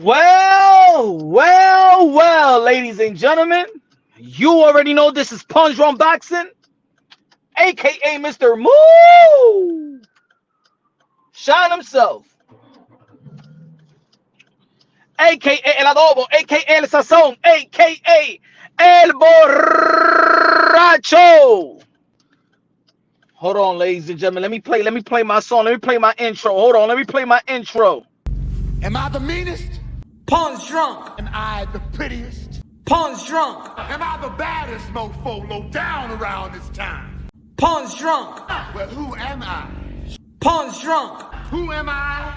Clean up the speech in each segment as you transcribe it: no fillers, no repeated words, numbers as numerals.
Well, ladies and gentlemen, you already know this is Punch Run Boxing, aka Mr. Moo Shine himself, aka El Adobo, aka El Sazón, aka El Borracho. Hold on, ladies and gentlemen. Let me play my song. Let me play my intro. Hold on, let me play my intro. Am I the meanest? Pawns drunk. Am I the prettiest? Pawns drunk. Am I the baddest mofo low down around this town? Pawns drunk. Well, who am I? Pawns drunk. Who am I?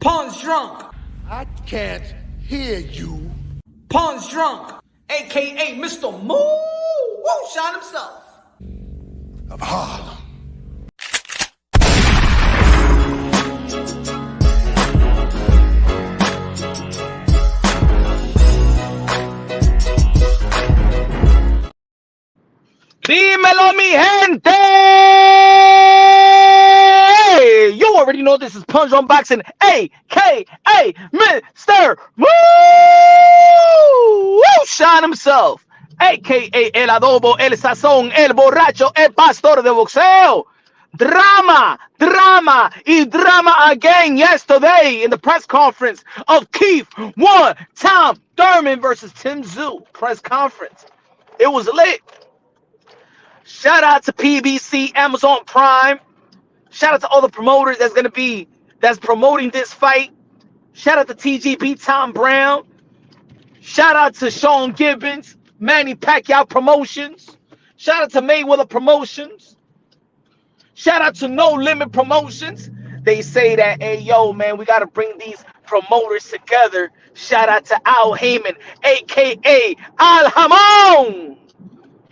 Pawns drunk. I can't hear you. Pawns drunk. AKA Mr. Moo Woo Shine himself. Of Harlem. Dímelo, mi gente! You already know this is Punch on Boxing, aka Mr. Woo Shine himself, aka El Adobo, El Sazón, El Borracho, El Pastor de Boxeo. Drama again yesterday in the press conference of Keith one time Thurman versus Tim Tszyu press conference. It was lit. Shout out to PBC, Amazon Prime. Shout out to all the promoters that's promoting this fight. Shout out to TGB Tom Brown. Shout out to Sean Gibbons, Manny Pacquiao Promotions. Shout out to Mayweather Promotions. Shout out to No Limit Promotions. They say that, hey, yo, man, we got to bring these promoters together. Shout out to Al Heyman, a.k.a. Al Hamon,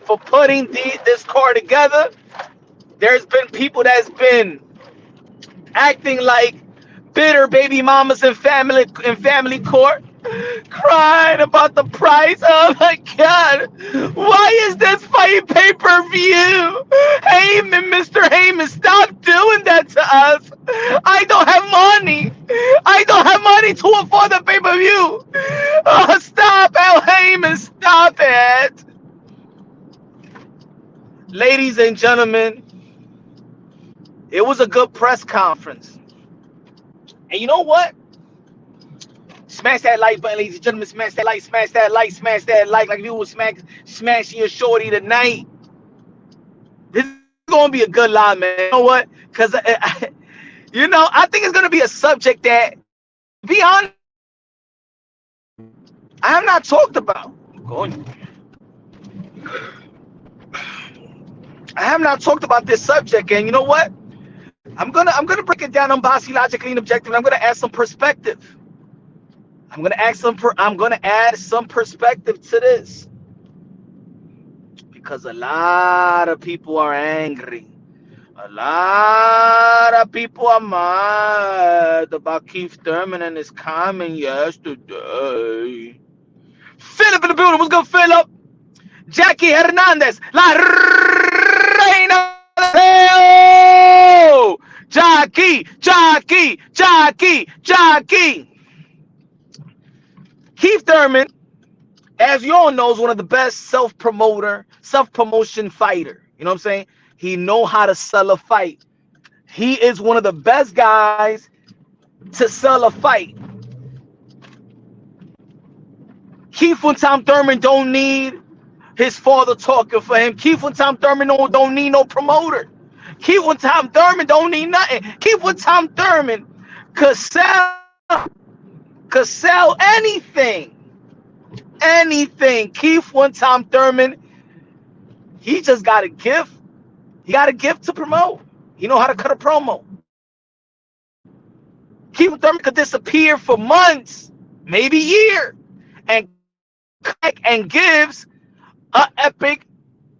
for putting this card together. There's been people that's been acting like bitter baby mamas in family court, crying about the price. Oh my God, why is this fight pay-per-view? Heyman, Mr. Heyman, stop doing that to us. I don't have money. I don't have money to afford the pay-per-view. Oh, stop, Al Heyman, stop it. Ladies and gentlemen, it was a good press conference. And you know what? Smash that like button, ladies and gentlemen. Smash that like, smash that like, smash that like if you was smashing your shorty tonight. This is going to be a good line, man. You know what? Because, I think it's going to be a subject that, to be honest, I have not talked about. I have not talked about this subject, and you know what? I'm gonna break it down unbiased, logically, and objective. And I'm gonna add some perspective. I'm gonna add some perspective to this, because a lot of people are angry. A lot of people are mad about Keith Thurman and his comment yesterday. Philip in the building. What's good, Philip? Jackie Hernandez, La Reina. Jockey. Keith Thurman, as you all know, is one of the best self-promotion fighter. You know what I'm saying? He know how to sell a fight. He is one of the best guys to sell a fight. Keith and Tom Thurman don't need his father talking for him. Keith and Tom Thurman don't need no promoter. Keith and Tom Thurman don't need nothing. Keith and Tom Thurman could sell anything. Anything. Keith and Tom Thurman, he just got a gift. He got a gift to promote. He know how to cut a promo. Keith Thurman could disappear for months, maybe a year, and gives an epic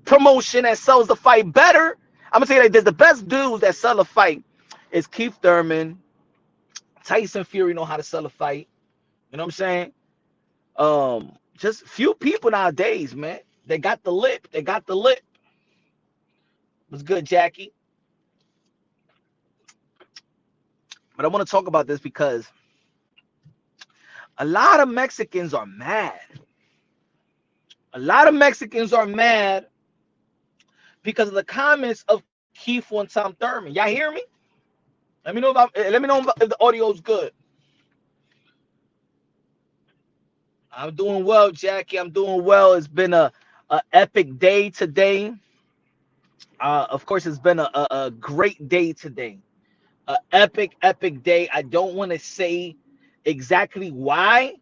promotion and sells the fight better. I'm gonna say that there's the best dudes that sell a fight is Keith Thurman, Tyson Fury know how to sell a fight. You know what I'm saying? Just few people nowadays, man. They got the lip. What's good, Jackie? But I want to talk about this because A lot of Mexicans are mad. A lot of Mexicans are mad because of the comments of Keith one time Thurman. Y'all hear me? Let me know if the audio's good. I'm doing well, Jackie. I'm doing well. It's been a epic day today. Of course, it's been a great day today. A epic day. I don't want to say exactly why,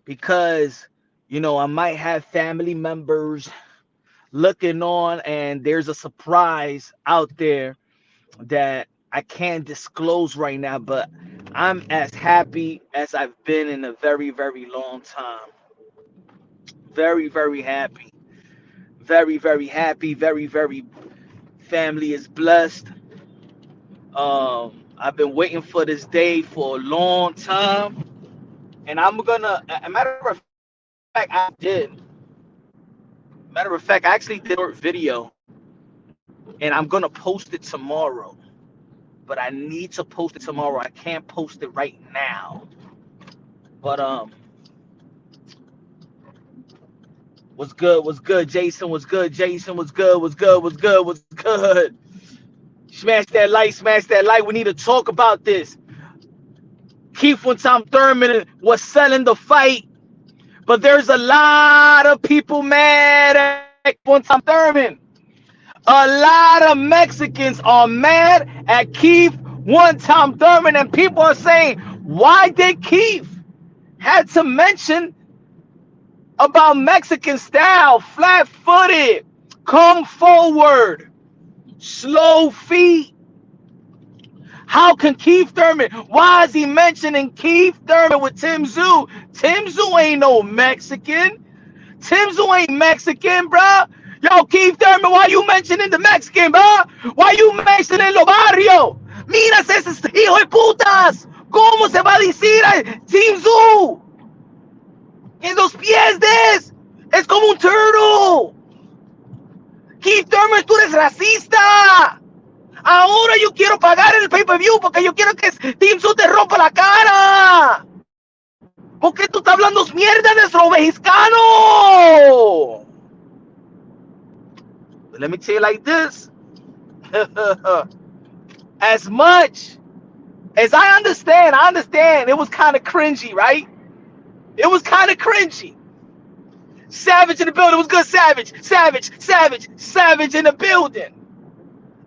because I might have family members looking on, and there's a surprise out there that I can't disclose right now. But I'm as happy as I've been in a very, very long time. Very, very happy. Very, very happy. Very, very family is blessed. I've been waiting for this day for a long time, and I'm gonna. A matter of fact, Matter of fact, I actually did a short video, and I'm gonna post it tomorrow. But I need to post it tomorrow. I can't post it right now. But what's good? What's good, Jason? What's good, Jason? What's good? What's good? What's good? What's good? Smash that like, smash that like. We need to talk about this. Keith one time Thurman was selling the fight, but there's a lot of people mad at one time Thurman. A lot of Mexicans are mad at Keith one time Thurman, and people are saying, why did Keith had to mention about Mexican style, flat-footed, come forward, slow feet? How can Keith Thurman? Why is he mentioning Keith Thurman with Tim Tszyu? Tim Tszyu ain't no Mexican. Tim Tszyu ain't Mexican, bruh. Yo, Keith Thurman, why you mentioning the Mexican, bruh? Why you mentioning Lo Barrio? Mira ese hijo de putas. ¿Cómo se va a decir a Tim Tszyu? En los pies de es como un turtle. Keith Thurman, tú eres racista. Ahora yo quiero pagar el pay-per-view porque yo quiero que Tim Tszyu te rompa la cara. ¿Por qué tú estás hablando mierda de nuestro mexicano? But let me tell you like this. As much as I understand it was kind of cringy, right? It was kind of cringy. Savage in the building. It was good. Savage in the building.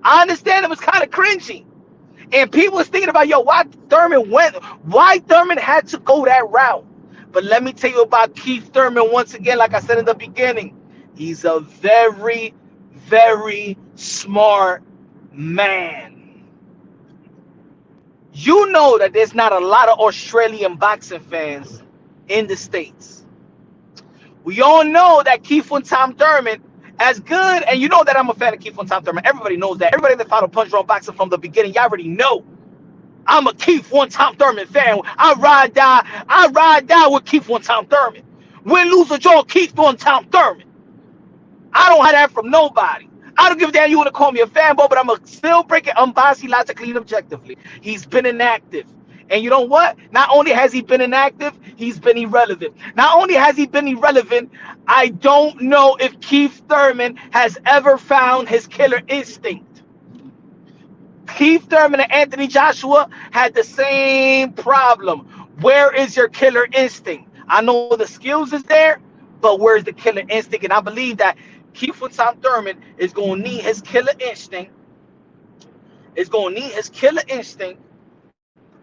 I understand it was kind of cringy. And people was thinking about, why Thurman had to go that route. But let me tell you about Keith Thurman once again, like I said in the beginning. He's a very, very smart man. You know that there's not a lot of Australian boxing fans in the States. We all know that Keith one time Thurman, as good, and you know that I'm a fan of Keith one time Thurman. Everybody knows that. Everybody that followed Punch Drunk Boxing from the beginning, y'all already know. I'm a Keith one time Thurman fan. I ride die with Keith one time Thurman. Win, lose, or draw, Keith one time Thurman. I don't have that from nobody. I don't give a damn you want to call me a fanboy, but I'm going to still break it unbiased, logically, and objectively. He's been inactive. And you know what? Not only has he been inactive, he's been irrelevant. Not only has he been irrelevant, I don't know if Keith Thurman has ever found his killer instinct. Keith Thurman and Anthony Joshua had the same problem. Where is your killer instinct? I know the skills is there, but where's the killer instinct? And I believe that Keith Thurman is going to need his killer instinct.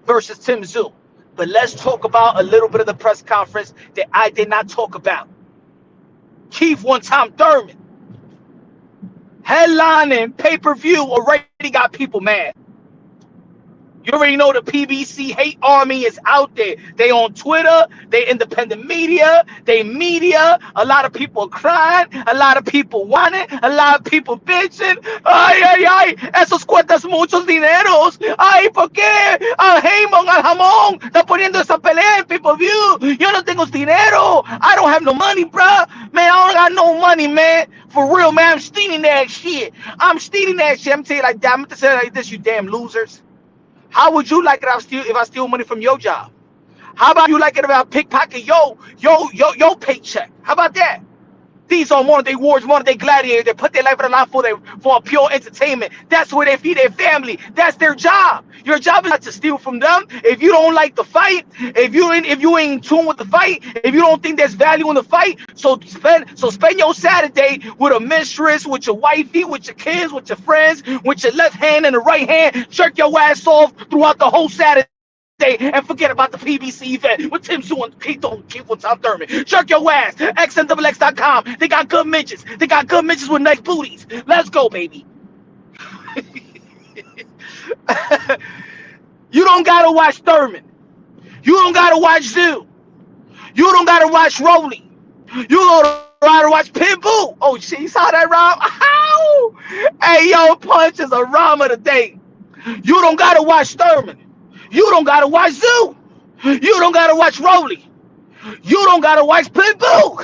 Versus Tim Tszyu. But let's talk about a little bit of the press conference that I did not talk about. Keith one time Thurman. Headlining pay-per-view already got people mad. You already know the PBC hate army is out there. They on Twitter, they independent media, they media. A lot of people crying, a lot of people whining, a lot of people bitching. Ay, esos cuestan muchos dineros. Ay, ¿por qué al Heyman, al Jamón, está poniendo esa pelea en pay-per-view? Yo no tengo dinero. I don't have no money, bruh. Man, I don't got no money, man. For real, man, I'm stealing that shit. I'm telling you like that. I'm going to say it like this, you damn losers. How would you like it if I steal money from your job? How about you like it about pickpocket yo paycheck? How about that? These are modern day wars, modern day gladiators. They put their life on the line for pure entertainment. That's where they feed their family. That's their job. Your job is not to steal from them. If you don't like the fight, if you ain't in tune with the fight, if you don't think there's value in the fight, spend your Saturday with a mistress, with your wifey, with your kids, with your friends, with your left hand and the right hand. Jerk your ass off throughout the whole Saturday. And forget about the PBC event with Tim Sue and Keith with Tom Thurman. Jerk your ass. XNXX.com. They got good midgets. They got good midgets with nice booties. Let's go, baby. You don't gotta watch Thurman. You don't gotta watch Zoo. You don't gotta watch Rolly. You don't gotta watch Pitbull. Oh shit, you saw that, Rob? Ow! Hey, yo, Punch is a rhyme of the day. You don't gotta watch Thurman. You don't gotta watch Zoo. You don't gotta watch Rolly. You don't gotta watch Pitbull.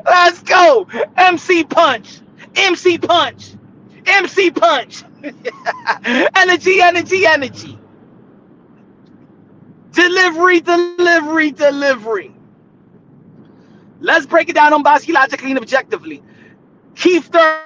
Let's go. MC Punch. MC Punch. MC Punch. Energy, energy, energy. Delivery, delivery, delivery. Let's break it down on Bosky logically and objectively. Keith Thurman.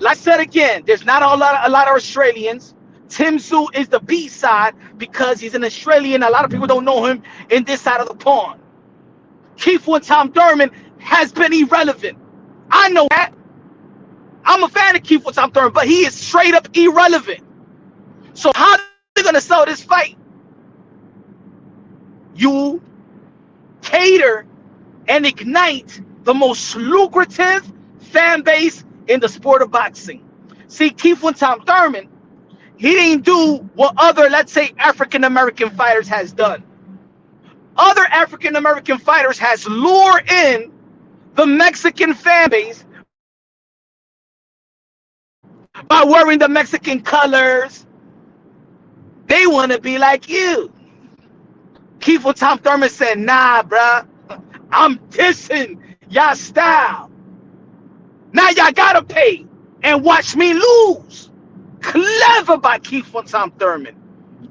Like I said again, there's not a lot of Australians. Tim Tszyu is the B side because he's an Australian. A lot of people don't know him in this side of the pond. Keith Tom Thurman has been irrelevant. I know that. I'm a fan of Keith Tom Thurman, but he is straight up irrelevant. So how are they gonna sell this fight? You cater and ignite the most lucrative fan base in the sport of boxing. See, Keith Tom Thurman, he didn't do what other, let's say, African-American fighters has done. Other African-American fighters has lured in the Mexican fan base by wearing the Mexican colors. They want to be like you. Keith Tom Thurman said, nah, bruh, I'm dissing y'all style. Now y'all gotta pay and watch me lose. Clever by Keith Tom Thurman.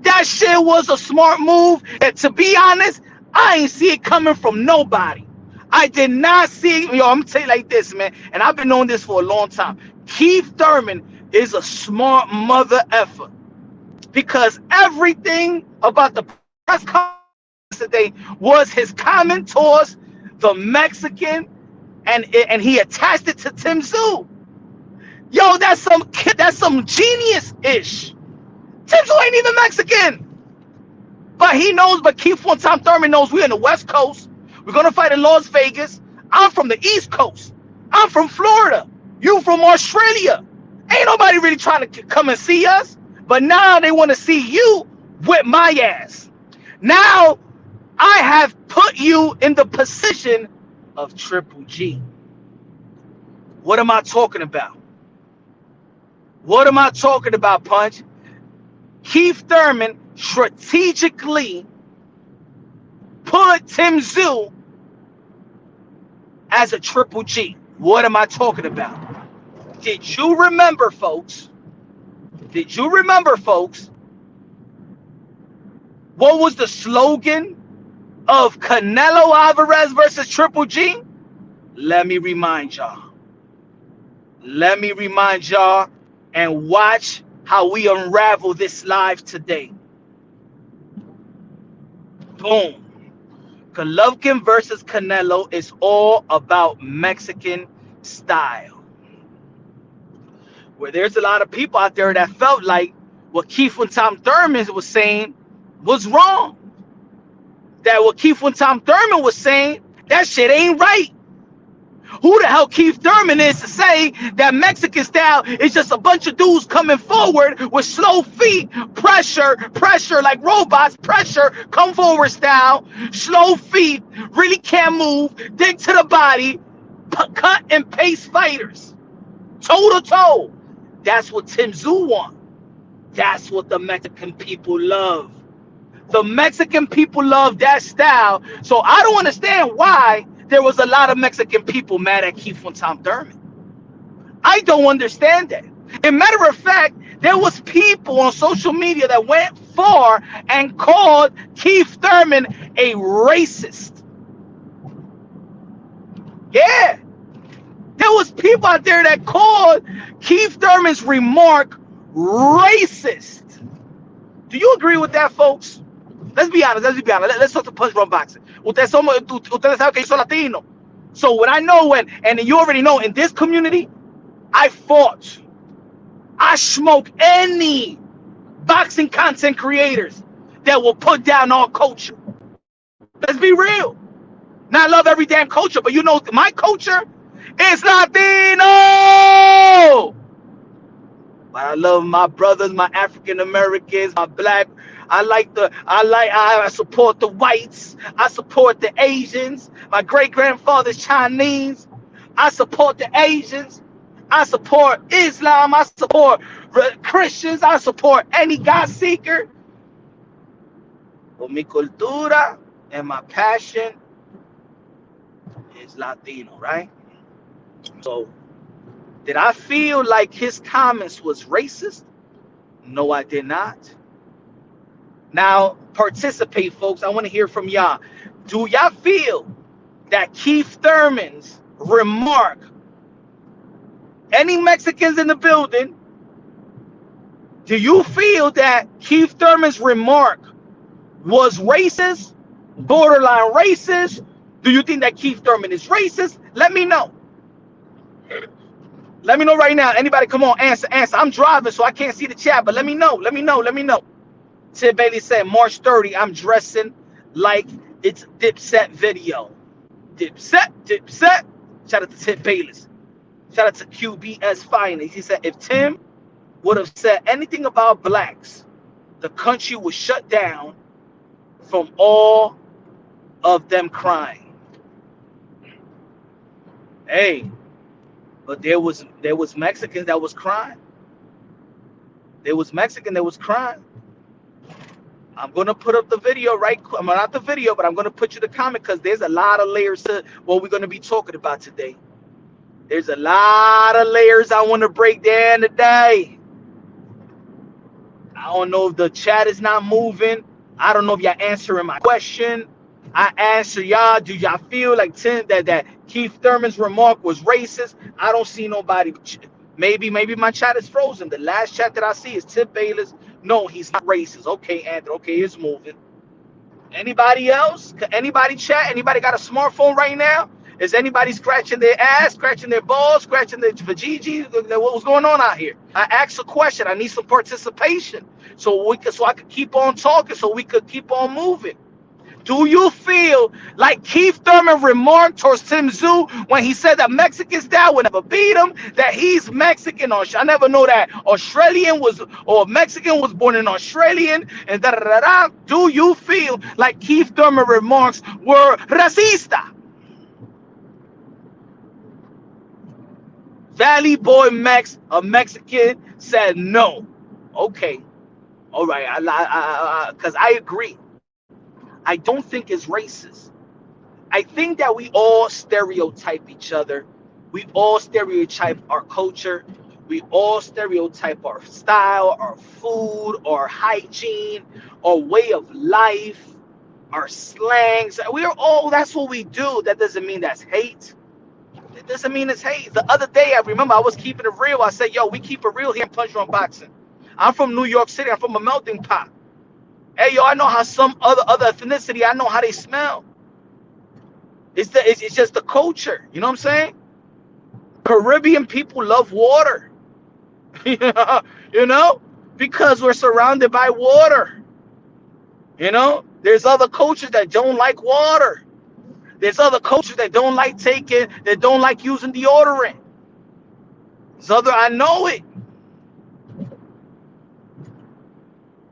That shit was a smart move. And to be honest, I ain't see it coming from nobody. I did not see it. Yo, I'm gonna tell you like this, man. And I've been knowing this for a long time. Keith Thurman is a smart mother effer. Because everything about the press conference today was his comment towards the Mexican, and he attached it to Tim Tszyu. Yo, that's some genius-ish. Tim Tszyu ain't even Mexican. But he knows, but Keith Tom Thurman knows we're in the West Coast. We're gonna fight in Las Vegas. I'm from the East Coast. I'm from Florida. You from Australia. Ain't nobody really trying to come and see us. But now they want to see you whip my ass. Now I have put you in the position of Triple G. What am I talking about? What am I talking about, Punch? Keith Thurman strategically put Tim Tszyu as a Triple G. What am I talking about? Did you remember, folks? Did you remember, folks? What was the slogan of Canelo Alvarez versus Triple G? Let me remind y'all. Let me remind y'all and watch how we unravel this live today. Boom. Golovkin versus Canelo is all about Mexican style. Where there's a lot of people out there that felt like what Keith Tom Thurman was saying was wrong. That what Keith Tom Thurman was saying, that shit ain't right. Who the hell Keith Thurman is to say that Mexican style is just a bunch of dudes coming forward with slow feet, pressure like robots, pressure, come forward style, slow feet, really can't move, dig to the body, cut and paste fighters, toe to toe. That's what Tim Tszyu wants. That's what the Mexican people love. The Mexican people love that style. So I don't understand why there was a lot of Mexican people mad at Keith Tom Thurman. I don't understand that. As a matter of fact, there was people on social media that went far and called Keith Thurman a racist. Yeah, there was people out there that called Keith Thurman's remark racist. Do you agree with that, folks? Let's be honest. Let's be honest. Let's talk to punch run boxing. Ustedes saben que yo soy Latino. So what I know and you already know, in this community, I fought. I smoke any boxing content creators that will put down our culture. Let's be real. Now, I love every damn culture, but you know, my culture is Latino. But I love my brothers, my African Americans, my black. I support the whites. I support the Asians. My great grandfather's Chinese. I support the Asians. I support Islam. I support Christians. I support any God seeker. But mi cultura and my passion is Latino, right? So, did I feel like his comments was racist? No, I did not. Now, participate, folks. I want to hear from y'all. Do y'all feel that Keith Thurman's remark, any Mexicans in the building, do you feel that Keith Thurman's remark was racist, borderline racist? Do you think that Keith Thurman is racist? Let me know. Let me know right now. Anybody, come on, answer. I'm driving, so I can't see the chat, but let me know. Ted Bailey said, March 30, I'm dressing like it's Dipset video. Dipset. Shout out to Ted Bayless. Shout out to QBS Finance. He said, if Tim would have said anything about blacks, the country was shut down from all of them crying. Hey, but there was Mexicans that was crying. There was Mexican that was crying. I'm going to put up the video right quick. Not the video, but I'm going to put you the comment because there's a lot of layers to what we're going to be talking about today. There's a lot of layers I want to break down today. I don't know if the chat is not moving. I don't know if y'all answering my question. I answer y'all. Do y'all feel like that Keith Thurman's remark was racist? I don't see nobody. Maybe my chat is frozen. The last chat that I see is Tip Bayless. No, he's not racist. Okay, Anthony. Okay, it's moving. Anybody else? Anybody chat? Anybody got a smartphone right now? Is anybody scratching their ass, scratching their balls, scratching their vajayjay? What's going on out here? I asked a question. I need some participation so I could keep on talking, so we could keep on moving. Do you feel like Keith Thurman remarked towards Tim Tszyu when he said that Mexican style would never beat him, that he's Mexican, or I never know that Australian was, or Mexican was born in Australian, and da-da-da-da. Do you feel like Keith Thurman remarks were racista? Valley Boy Mex, a Mexican, said no. Okay. All right. Because I agree. I don't think it's racist. I think that we all stereotype each other. We all stereotype our culture. We all stereotype our style, our food, our hygiene, our way of life, our slangs. That's what we do. That doesn't mean that's hate. It doesn't mean it's hate. The other day, I remember I was keeping it real. I said, yo, we keep it real here in Punch Drunk Boxing. I'm from New York City. I'm from a melting pot. Hey, yo, I know how some other ethnicity, I know how they smell. It's just the culture. You know what I'm saying? Caribbean people love water. You know? Because we're surrounded by water. You know? There's other cultures that don't like water. There's other cultures that don't like using deodorant. I know it.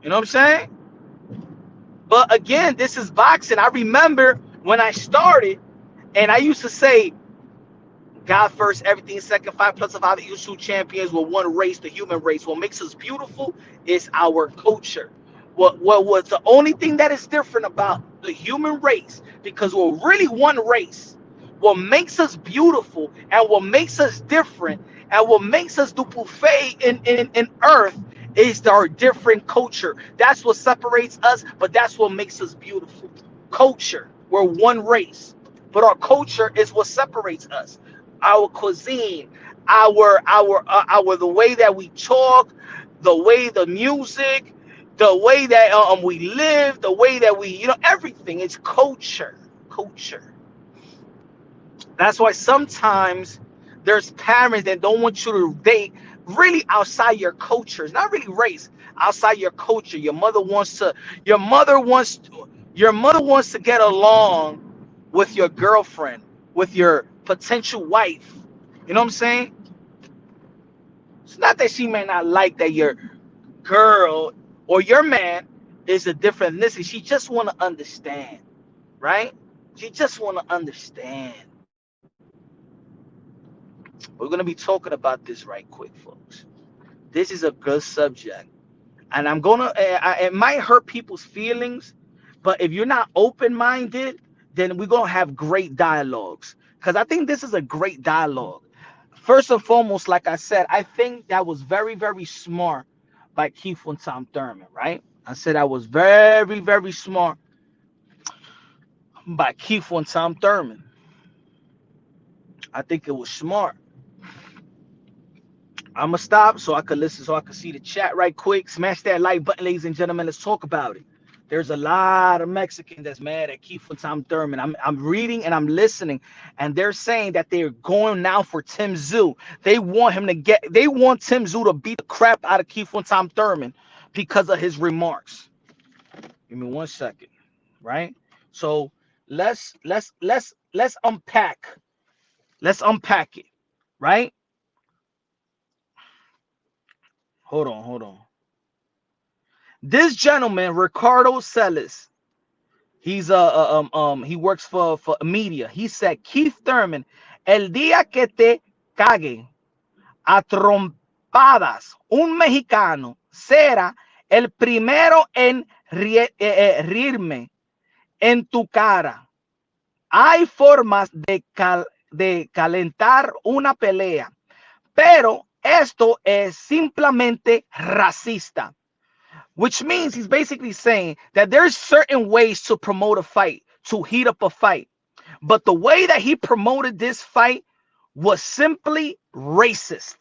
You know what I'm saying? But again, this is boxing. I remember when I started, and I used to say, God first, everything second, 5 plus of other two champions with one race, the human race. What makes us beautiful is our culture. What was the only thing that is different about the human race, because we're really one race. What makes us beautiful and what makes us different And what makes us duplicate in earth is our different culture. That's what separates us, but that's what makes us beautiful. Culture. We're one race, but our culture is what separates us. Our cuisine, our the way that we talk, the way the music, the way that we live, the way that we, everything is culture. Culture. That's why sometimes there's parents that don't want you to date really outside your culture. It's not really race, outside your culture. Your mother wants your mother wants to get along with your girlfriend, with your potential wife. You know what I'm saying? It's not that she may not like that your girl or your man is a different ethnicity. She just want to understand, right? She just want to understand. We're going to be talking about this right quick, folks. This is a good subject. And I'm going to, it might hurt people's feelings, but if you're not open minded, then we're going to have great dialogues. Because I think this is a great dialogue. First and foremost, like I said, I think that was very, very smart by Keith and Tom Thurman, right? I said that was very, very smart by Keith and Tom Thurman. I think it was smart. I'm gonna stop so I could listen, so I could see the chat right quick. Smash that like button, ladies and gentlemen. Let's talk about it. There's a lot of Mexicans that's mad at Keith and Tom Thurman. I'm reading and I'm listening, and they're saying that they're going now for Tim Tszyu. They want Tim Tszyu to beat the crap out of Keith and Tom Thurman because of his remarks. Give me 1 second, right? So let's unpack. Let's unpack it, right? Hold on. This gentleman, Ricardo Celis, he works for media. He said, Keith Thurman, el día que te cague a trompadas un mexicano será el primero en reírme en tu cara. Hay formas de calentar una pelea, pero esto es simplemente racista. Which means he's basically saying that there's certain ways to promote a fight, to heat up a fight. But the way that he promoted this fight was simply racist.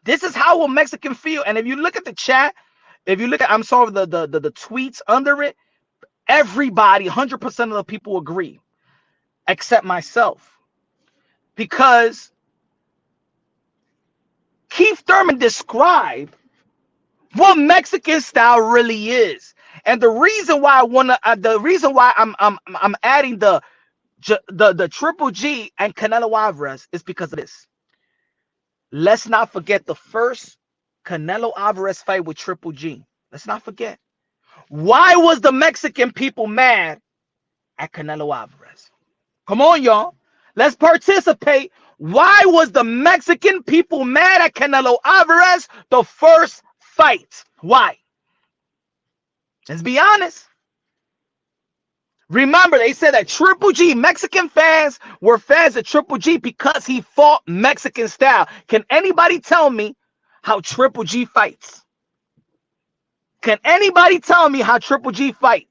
This is how a Mexican feel. And if you look at the chat, if you look at, I'm sorry, the tweets under it, everybody, 100% of the people agree, except myself. Because Keith Thurman described what Mexican style really is. And the reason why I'm adding the Triple G and Canelo Alvarez is because of this. Let's not forget the first Canelo Alvarez fight with Triple G. Let's not forget. Why was the Mexican people mad at Canelo Alvarez? Come on, y'all. Let's participate. Why was the Mexican people mad at Canelo Alvarez the first fight? Why? Let's be honest. Remember, they said that Triple G, Mexican fans were fans of Triple G because he fought Mexican style. Can anybody tell me how Triple G fights? Can anybody tell me how Triple G fight?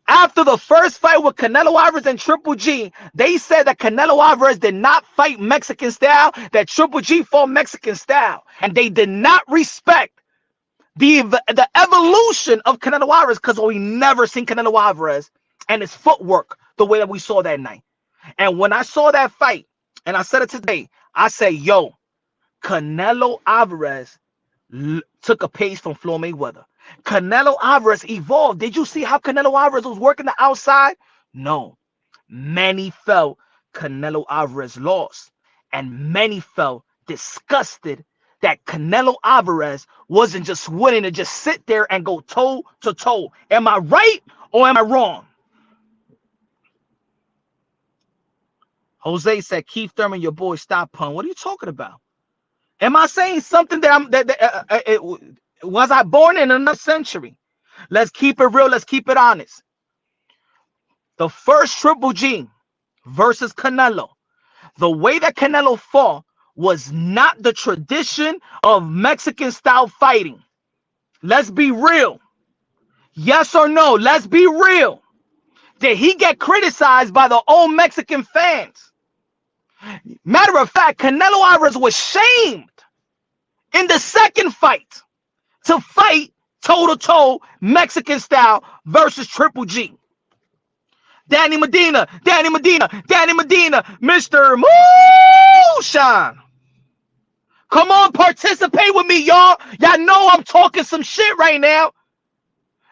After the first fight with Canelo Alvarez and Triple G, they said that Canelo Alvarez did not fight Mexican style, that Triple G fought Mexican style. And they did not respect the evolution of Canelo Alvarez because we never seen Canelo Alvarez and his footwork the way that we saw that night. And when I saw that fight, and I said it today, I said, yo, Canelo Alvarez took a pace from Floyd Mayweather. Canelo Alvarez evolved. Did you see how Canelo Alvarez was working the outside? No. Many felt Canelo Alvarez lost. And many felt disgusted that Canelo Alvarez wasn't just willing to just sit there and go toe to toe. Am I right or am I wrong? Jose said, Keith Thurman, your boy, stop pun. What are you talking about? Am I saying something that was I born in another century? Let's keep it real. Let's keep it honest. The first Triple G versus Canelo, the way that Canelo fought was not the tradition of Mexican style fighting. Let's be real. Yes or no? Let's be real. Did he get criticized by the old Mexican fans? Matter of fact, Canelo Alvarez was shamed in the second fight to fight toe-to-toe Mexican style versus Triple G. Danny Medina, Mr. Moonshine. Come on, participate with me, y'all. Y'all know I'm talking some shit right now.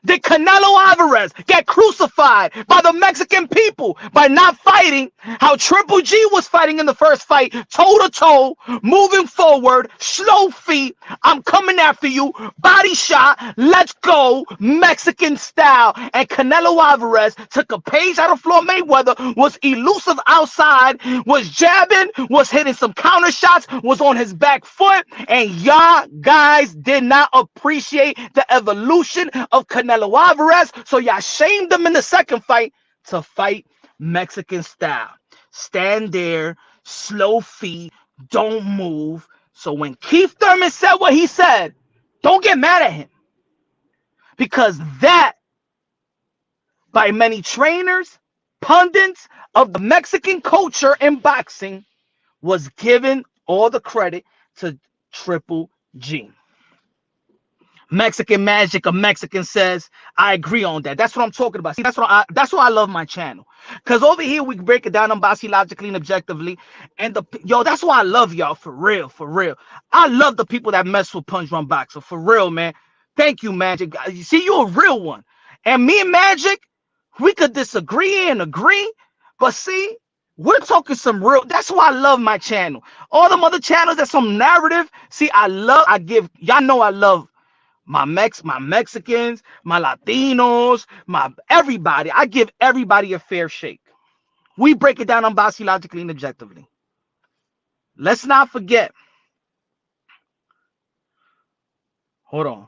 Did Canelo Alvarez get crucified by the Mexican people by not fighting how Triple G was fighting in the first fight, toe-to-toe, moving forward, slow feet, I'm coming after you, body shot, let's go, Mexican style. And Canelo Alvarez took a page out of Floyd Mayweather, was elusive outside, was jabbing, was hitting some counter shots, was on his back foot, and y'all guys did not appreciate the evolution of Canelo Alvarez, so y'all shamed him in the second fight to fight Mexican style. Stand there, slow feet, don't move. So when Keith Thurman said what he said, don't get mad at him. Because that, by many trainers, pundits of the Mexican culture in boxing, was given all the credit to Triple G. Mexican Magic, a Mexican says, I agree on that. That's what I'm talking about. See, that's why I love my channel. Because over here, we break it down unbiasedly, logically, and objectively. And that's why I love y'all, for real, for real. I love the people that mess with Punch Run Boxer, for real, man. Thank you, Magic. You see, you're a real one. And me and Magic, we could disagree and agree, but see, we're talking some real. That's why I love my channel. All them other channels, that's some narrative. See, y'all know I love my Mexicans, my Latinos, my everybody. I give everybody a fair shake. We break it down unbiasedly, logically, and objectively. Let's not forget. Hold on.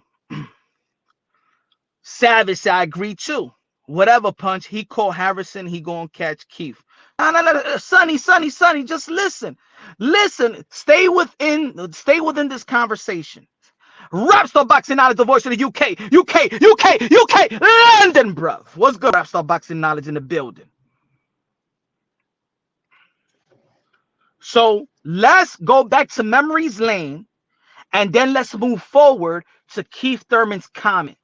Savage, I agree too. Whatever, Punch. He called Harrison. He gonna catch Keith. No. Sonny. Just listen. Listen. Stay within this conversation. Rapstar Boxing Knowledge, the voice of the UK, London, bruv. What's good, Rapstar Boxing Knowledge in the building? So let's go back to Memories Lane, and then let's move forward to Keith Thurman's comment.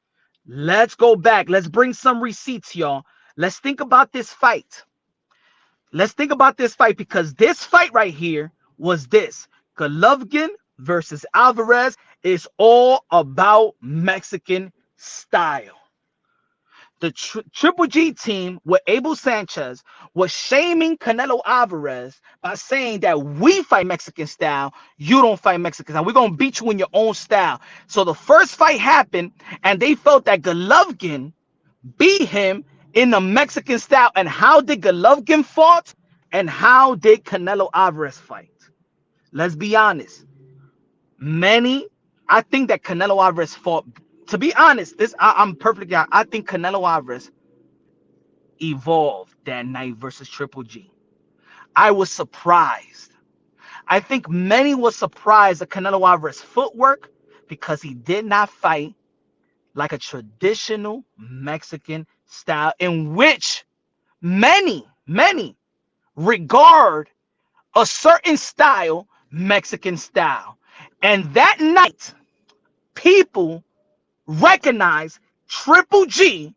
Let's go back. Let's bring some receipts, y'all. Let's think about this fight. Because this fight right here was this. Golovkin versus Alvarez is all about Mexican style. The Triple G team with Abel Sanchez was shaming Canelo Alvarez by saying that we fight Mexican style, you don't fight Mexican style. We're going to beat you in your own style. So the first fight happened, and they felt that Golovkin beat him in the Mexican style. And how did Golovkin fight? And how did Canelo Alvarez fight? Let's be honest. I think that Canelo Alvarez fought. To be honest, I'm perfectly honest. I think Canelo Alvarez evolved that night versus Triple G. I was surprised. I think many were surprised at Canelo Alvarez's footwork because he did not fight like a traditional Mexican style in which many regard a certain style Mexican style. And that night, people recognize Triple G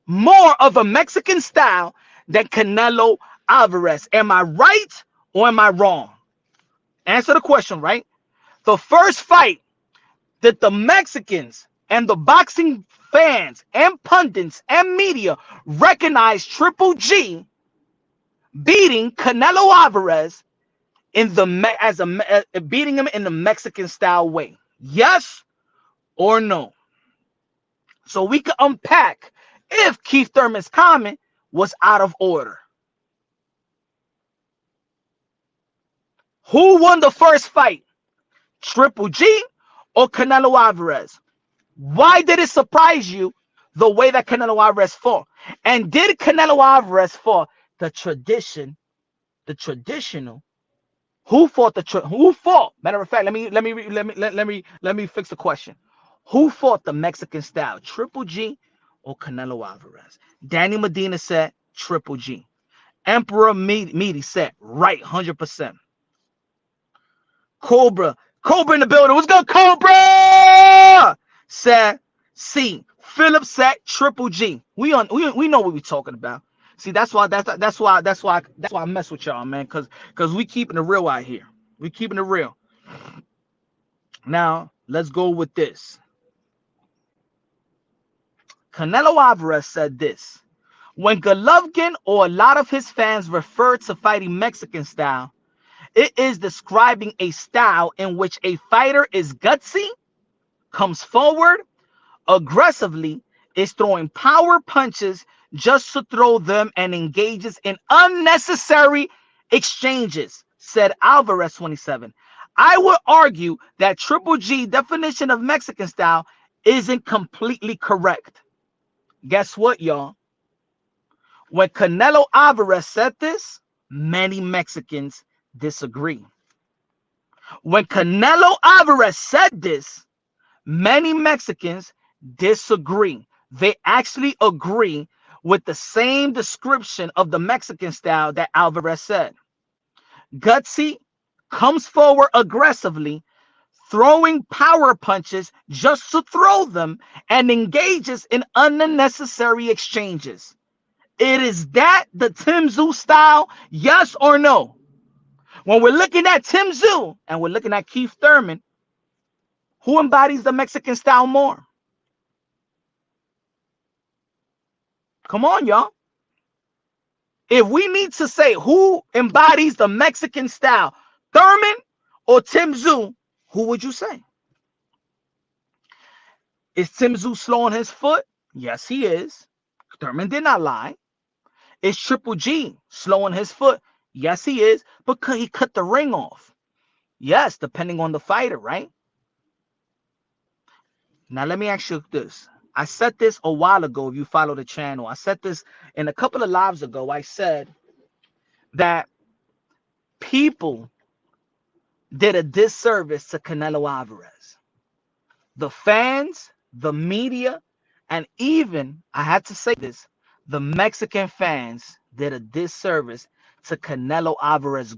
more of a Mexican style than Canelo Alvarez. Am I right or am I wrong? Answer the question, right? The first fight that the Mexicans and the boxing fans and pundits and media recognized Triple G beating Canelo Alvarez beating him in the Mexican style way. Yes or no? So we can unpack if Keith Thurman's comment was out of order. Who won the first fight? Triple G or Canelo Alvarez? Why did it surprise you the way that Canelo Alvarez fought? And did Canelo Alvarez fought the traditional Who fought who fought? Matter of fact, let me fix the question. Who fought the Mexican style, Triple G or Canelo Alvarez? Danny Medina said Triple G. Emperor Meaty said right, 100%. Cobra in the building. What's good, Cobra? Said C. Philip said Triple G. We know what we're talking about. See, that's why I mess with y'all, man, cause we keeping it real out here. We keeping it real. Now let's go with this. Canelo Alvarez said this: when Golovkin or a lot of his fans refer to fighting Mexican style, it is describing a style in which a fighter is gutsy, comes forward aggressively, is throwing power punches just to throw them, and engages in unnecessary exchanges, said Alvarez 27. I would argue that Triple G definition of Mexican style isn't completely correct. Guess what, y'all? When Canelo Alvarez said this, many Mexicans disagree. When Canelo Alvarez said this, many Mexicans disagree. They actually agree with the same description of the Mexican style that Alvarez said. Gutsy, comes forward aggressively, throwing power punches just to throw them, and engages in unnecessary exchanges. It is that the Tim Tszyu style, yes or no? When we're looking at Tim Tszyu and we're looking at Keith Thurman, who embodies the Mexican style more? Come on, y'all. If we need to say who embodies the Mexican style, Thurman or Tim Tszyu, who would you say? Is Tim Tszyu slowing his foot? Yes, he is. Thurman did not lie. Is Triple G slowing his foot? Yes, he is, because he cut the ring off. Yes, depending on the fighter, right? Now, let me ask you this. I said this a while ago, if you follow the channel. I said this in a couple of lives ago. I said that people did a disservice to Canelo Alvarez. The fans, the media, and even, I had to say this, the Mexican fans did a disservice to Canelo Alvarez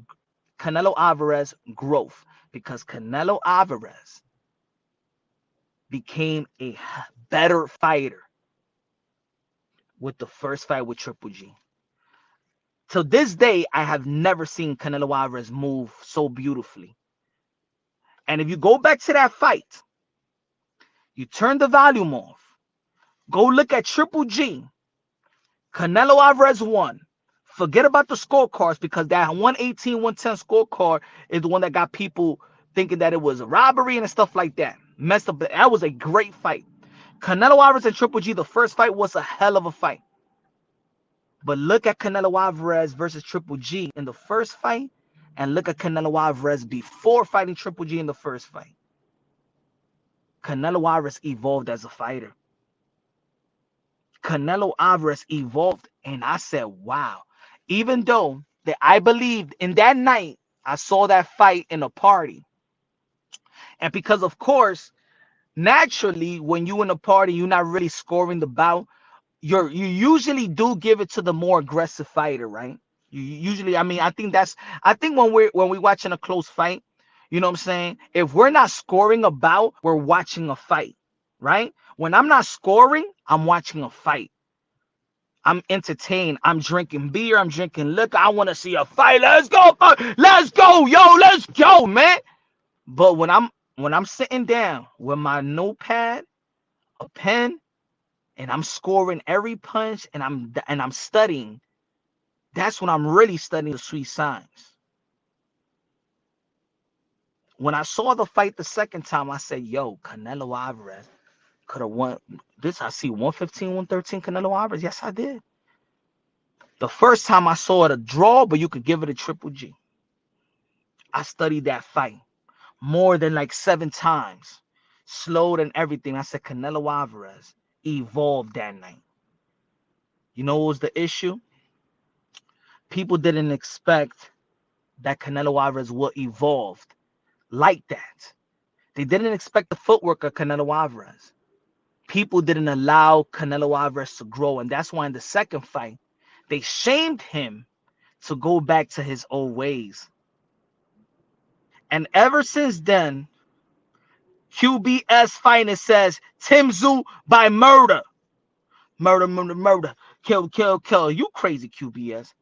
growth, because Canelo Alvarez became a better fighter with the first fight with Triple G. To this day, I have never seen Canelo Alvarez move so beautifully. And if you go back to that fight, you turn the volume off, go look at Triple G, Canelo Alvarez won. Forget about the scorecards, because that 118, 110 scorecard is the one that got people thinking that it was a robbery and stuff like that. Messed up. That was a great fight. Canelo Alvarez and Triple G, the first fight was a hell of a fight. But look at Canelo Alvarez versus Triple G in the first fight, and look at Canelo Alvarez before fighting Triple G in the first fight. Canelo Alvarez evolved as a fighter. Canelo Alvarez evolved, and I said, wow. Even though that I believed in that night, I saw that fight in a party. And because, of course, naturally, when you in a party, you're not really scoring the bout. You usually do give it to the more aggressive fighter, right? You usually, I think when we're watching a close fight, you know what I'm saying? If we're not scoring a bout, we're watching a fight, right? When I'm not scoring, I'm watching a fight. I'm entertained. I'm drinking beer. I'm drinking liquor. I want to see a fight. Let's go. Let's go, yo. Let's go, man. But when I'm sitting down with my notepad, a pen, and I'm scoring every punch, and I'm studying, that's when I'm really studying the sweet signs. When I saw the fight the second time, I said, yo, Canelo Alvarez could have won this. I see 115, 113 Canelo Alvarez. Yes, I did. The first time I saw it a draw, but you could give it a Triple G. I studied that fight more than like 7 times. Slowed and everything. I said Canelo Alvarez evolved that night. You know what was the issue? People didn't expect that Canelo Alvarez will evolve like that. They didn't expect the footwork of Canelo Alvarez. People didn't allow Canelo Alvarez to grow. And that's why in the second fight, they shamed him to go back to his old ways. And ever since then, QBS Finest says Tim Tszyu by murder. Murder, murder, murder. Kill, kill, kill. You crazy QBS.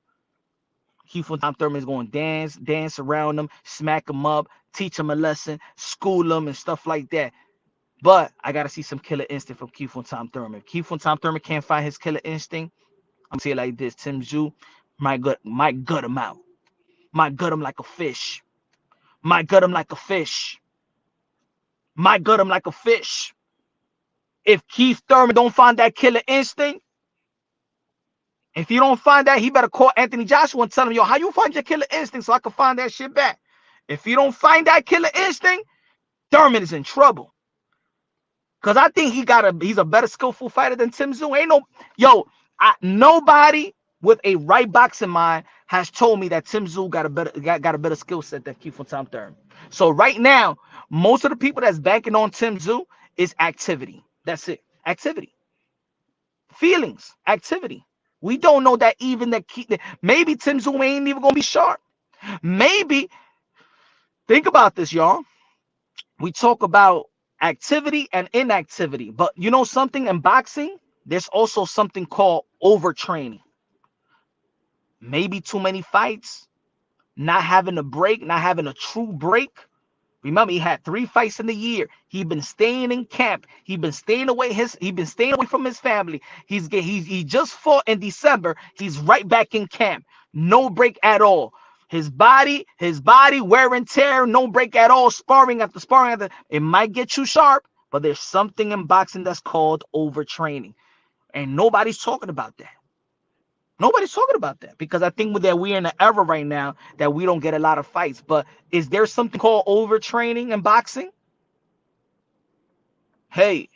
Keith from Tom Thurman is going to dance around them, smack them up, teach them a lesson, school them, and stuff like that. But I got to see some killer instinct from Keith from Tom Thurman. Keith from Tom Thurman can't find his killer instinct. I'm going to say it like this. Tim Tszyu might gut him out. Might gut him like a fish. Might gut him like a fish. Might gut him like a fish. If Keith Thurman don't find that killer instinct, if he don't find that, he better call Anthony Joshua and tell him, yo, how you find your killer instinct so I can find that shit back? If he don't find that killer instinct, Thurman is in trouble. Because I think he's a better skillful fighter than Tim Tszyu. Nobody with a right boxing mind has told me that Tim Tszyu got a better skill set than Keith from Tom Thurman. So right now, most of the people that's banking on Tim Tszyu is activity. That's it. Activity. Feelings. Activity. We don't know that even maybe Tim Tszyu ain't even gonna be sharp. Maybe, think about this, y'all. We talk about activity and inactivity, but you know something in boxing, there's also something called overtraining. Maybe too many fights, not having a break, not having a true break. Remember, he had 3 fights in the year. He's been staying in camp. He's been staying away from his family. He just fought in December. He's right back in camp. No break at all. His body wear and tear, no break at all. Sparring after sparring. It might get you sharp, but there's something in boxing that's called overtraining. And nobody's talking about that. Nobody's talking about that because I think that we're in an era right now that we don't get a lot of fights. But is there something called overtraining in boxing? Hey,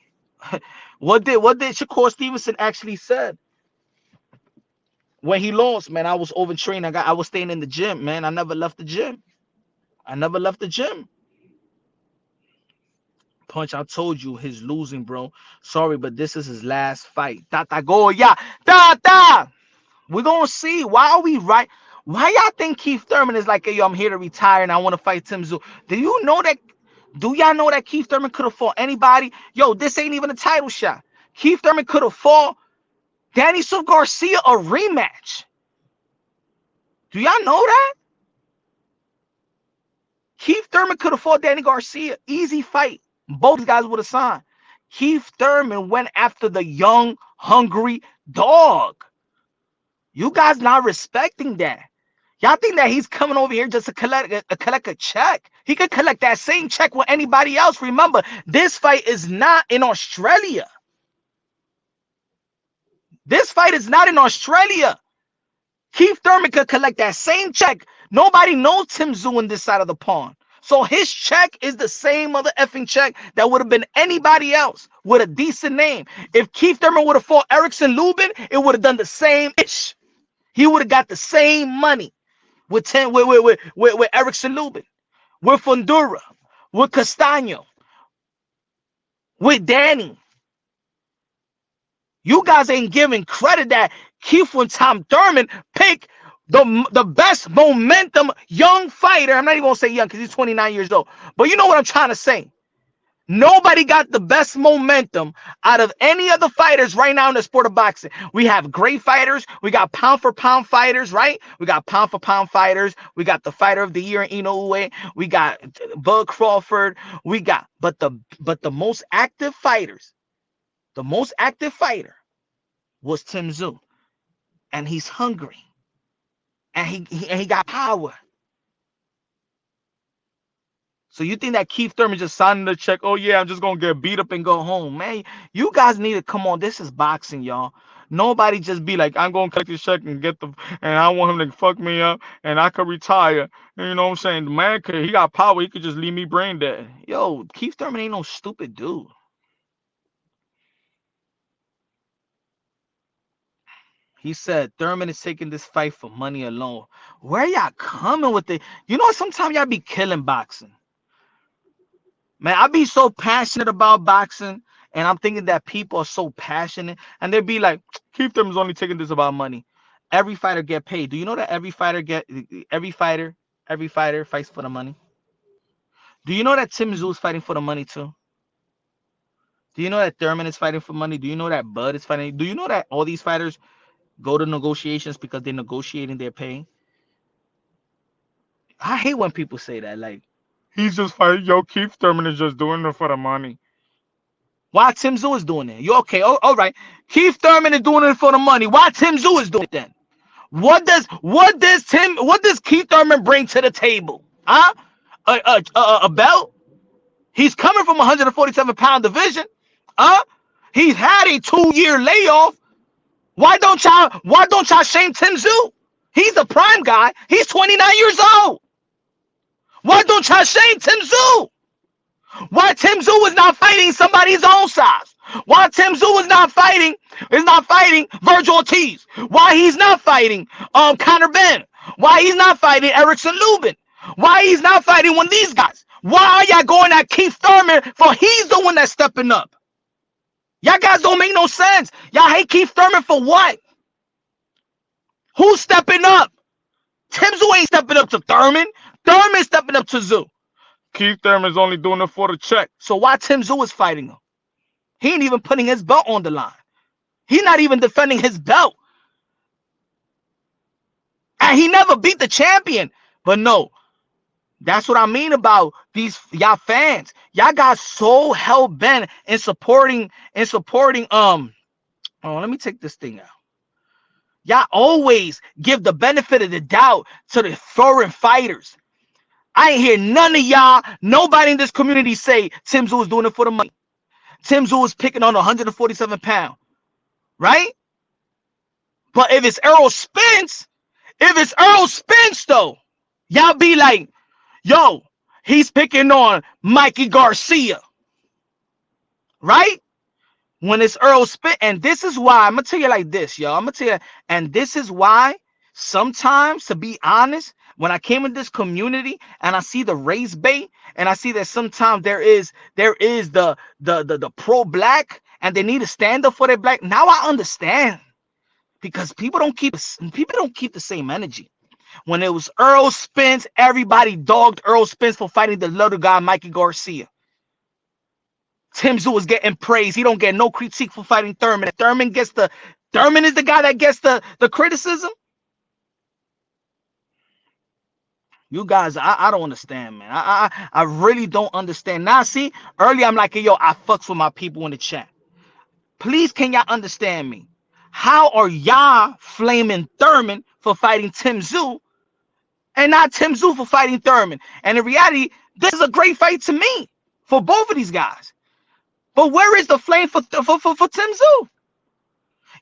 what did Shakur Stevenson actually said when he lost? Man, I was overtraining. I was staying in the gym. Man, I never left the gym. Punch, I told you he's losing, bro. Sorry, but this is his last fight. Tata Goya, Tata. We're gonna see. Why are we right? Why y'all think Keith Thurman is like, hey, yo, I'm here to retire and I want to fight Tim Tszyu? Do y'all know that Keith Thurman could have fought anybody? Yo, this ain't even a title shot. Keith Thurman could have fought Danny Silva Garcia a rematch. Do y'all know that? Keith Thurman could have fought Danny Garcia. Easy fight. Both guys would have signed. Keith Thurman went after the young, hungry dog. You guys not respecting that. Y'all think that he's coming over here just to collect a check? He could collect that same check with anybody else. Remember, this fight is not in Australia. This fight is not in Australia. Keith Thurman could collect that same check. Nobody knows Tim Tszyu on this side of the pond. So his check is the same mother effing check that would have been anybody else with a decent name. If Keith Thurman would have fought Erickson Lubin, it would have done the same ish. He would have got the same money with Erickson Lubin, with Fundura, with Castaño, with Danny. You guys ain't giving credit that Keith and Tom Thurman picked the best momentum young fighter. I'm not even gonna say young because he's 29 years old, but you know what I'm trying to say. Nobody got the best momentum out of any of the fighters right now in the sport of boxing. We have great fighters. We got pound for pound fighters, right? We got pound for pound fighters. We got the fighter of the year in Inoue. We got Bud Crawford. But the most active fighters, the most active fighter was Tim Tszyu. And he's hungry. And he got power. So you think that Keith Thurman just signing the check? Oh yeah, I'm just gonna get beat up and go home, man. You guys need to come on. This is boxing, y'all. Nobody just be like, I'm gonna collect this check and and I want him to fuck me up and I could retire. And you know what I'm saying? The man he got power. He could just leave me brain dead. Yo, Keith Thurman ain't no stupid dude. He said Thurman is taking this fight for money alone. Where y'all coming with it? You know, sometimes y'all be killing boxing. Man, I be so passionate about boxing, and I'm thinking that people are so passionate, and they be like, Keith Thurman's only taking this about money. Every fighter get paid. Do you know that every fighter fights for the money? Do you know that Tim Tszyu is fighting for the money too? Do you know that Thurman is fighting for money? Do you know that Bud is fighting? Do you know that all these fighters go to negotiations because they're negotiating their pay? I hate when people say that. Like, he's just fighting. Yo, Keith Thurman is just doing it for the money. Why Tim Tszyu is doing it? You okay? Oh, all right. Keith Thurman is doing it for the money. Why Tim Tszyu is doing it then? What does Keith Thurman bring to the table? Huh? A belt? He's coming from 147-pound division. Huh? He's had a 2-year layoff. Why don't y'all shame Tim Tszyu? He's a prime guy. He's 29 years old. Why don't y'all shame Tim Tszyu? Why Tim Tszyu is not fighting somebody his own size? Why Tim Tszyu is not fighting Virgil Ortiz? Why he's not fighting Conor Ben? Why he's not fighting Erickson Lubin? Why he's not fighting one of these guys? Why are y'all going at Keith Thurman for he's the one that's stepping up? Y'all guys don't make no sense. Y'all hate Keith Thurman for what? Who's stepping up? Tim Tszyu ain't stepping up to Thurman. Thurman's stepping up to Tszyu. Keith Thurman's only doing it for the check. So why Tim Tszyu is fighting him? He ain't even putting his belt on the line. He's not even defending his belt. And he never beat the champion. But no, that's what I mean about these y'all fans. Y'all got so hell bent in supporting oh, let me take this thing out. Y'all always give the benefit of the doubt to the foreign fighters. I ain't hear none of y'all, nobody in this community say Tim Tszyu is doing it for the money. Tim Tszyu is picking on 147 pounds, right? But if it's Errol Spence though, y'all be like, yo, he's picking on Mikey Garcia, right? When it's Errol Spence, and this is why, I'm going to tell you like this, yo. I'm going to tell you, and this is why sometimes, to be honest, when I came in this community and I see the race bait, and I see that sometimes there is the pro-black, and they need to stand up for their black. Now I understand, because people don't keep the same energy. When it was Errol Spence, everybody dogged Errol Spence for fighting the little guy, Mikey Garcia. Tim Tszyu is getting praise. He don't get no critique for fighting Thurman. Thurman is the guy that gets the criticism. You guys, I don't understand, man. I really don't understand. Now, see, earlier I'm like, hey, yo, I fucks with my people in the chat. Please, can y'all understand me? How are y'all flaming Thurman for fighting Tim Tszyu and not Tim Tszyu for fighting Thurman? And in reality, this is a great fight to me for both of these guys. But where is the flame for Tim Tszyu?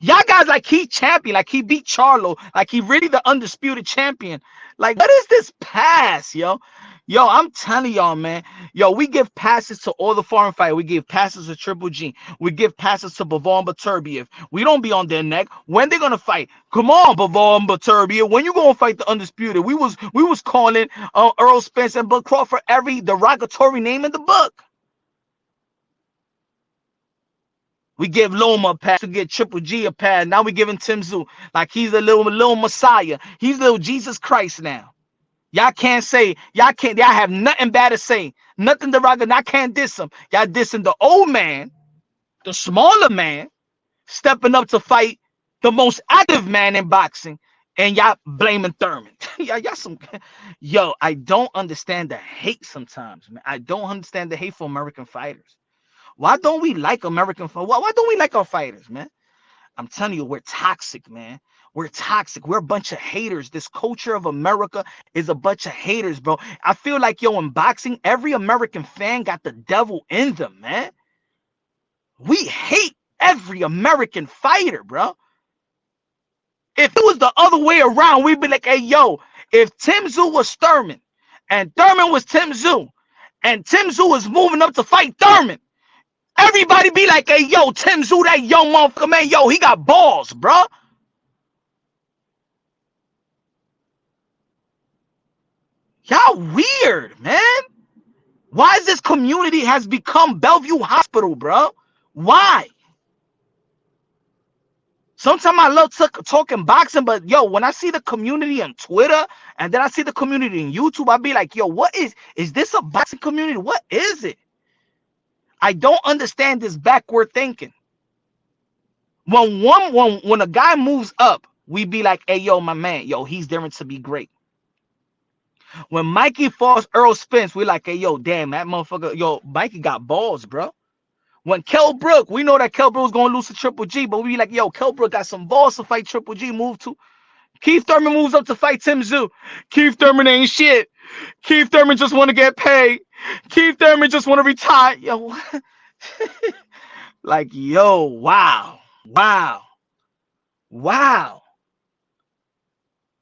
Y'all guys like he champion, like he beat Charlo, like he really the undisputed champion. Like, what is this pass, yo? Yo, I'm telling y'all, man. Yo, we give passes to all the foreign fighters. We give passes to Triple G. We give passes to Bavon Baturbiev. We don't be on their neck. When they gonna fight? Come on, Bavon Baturbiev. When you gonna fight the undisputed? We was calling Errol Spence and Bud Crawford every derogatory name in the book. We give Loma a pass to get Triple G a pass. Now we giving Tim Tszyu like he's a little Messiah. He's little Jesus Christ now. Y'all have nothing bad to say. Nothing derogatory. I can't diss him. Y'all dissing the old man, the smaller man, stepping up to fight the most active man in boxing. And y'all blaming Thurman. Yo, I don't understand the hate sometimes, man. I don't understand the hate for American fighters. Why don't we like American fighters? Why don't we like our fighters, man? I'm telling you, we're toxic, man. We're toxic. We're a bunch of haters. This culture of America is a bunch of haters, bro. I feel like, yo, in boxing, every American fan got the devil in them, man. We hate every American fighter, bro. If it was the other way around, we'd be like, hey, yo, if Tim Tszyu was Thurman and Thurman was Tim Tszyu and Tim Tszyu was moving up to fight Thurman, everybody be like, hey, yo, Tim Tszyu, that young motherfucker, man, yo, he got balls, bro. Y'all weird, man. Why is this community has become Bellevue Hospital, bro? Why? Sometimes I love talking boxing, but yo, when I see the community on Twitter and then I see the community in YouTube, I'll be like, yo, what is this a boxing community? What is it? I don't understand this backward thinking. When a guy moves up, we be like, hey, yo, my man, yo, he's there to be great. When Mikey falls Earl Spence, we like, hey, yo, damn, that motherfucker, yo, Mikey got balls, bro. When Kell Brook, we know that Kell Brook was going to lose to Triple G, but we be like, yo, Kell Brook got some balls to fight Triple G, move to. Keith Thurman moves up to fight Tim Tszyu. Keith Thurman ain't shit. Keith Thurman just want to get paid. Keith Thurman just want to retire. Yo, like, yo, wow.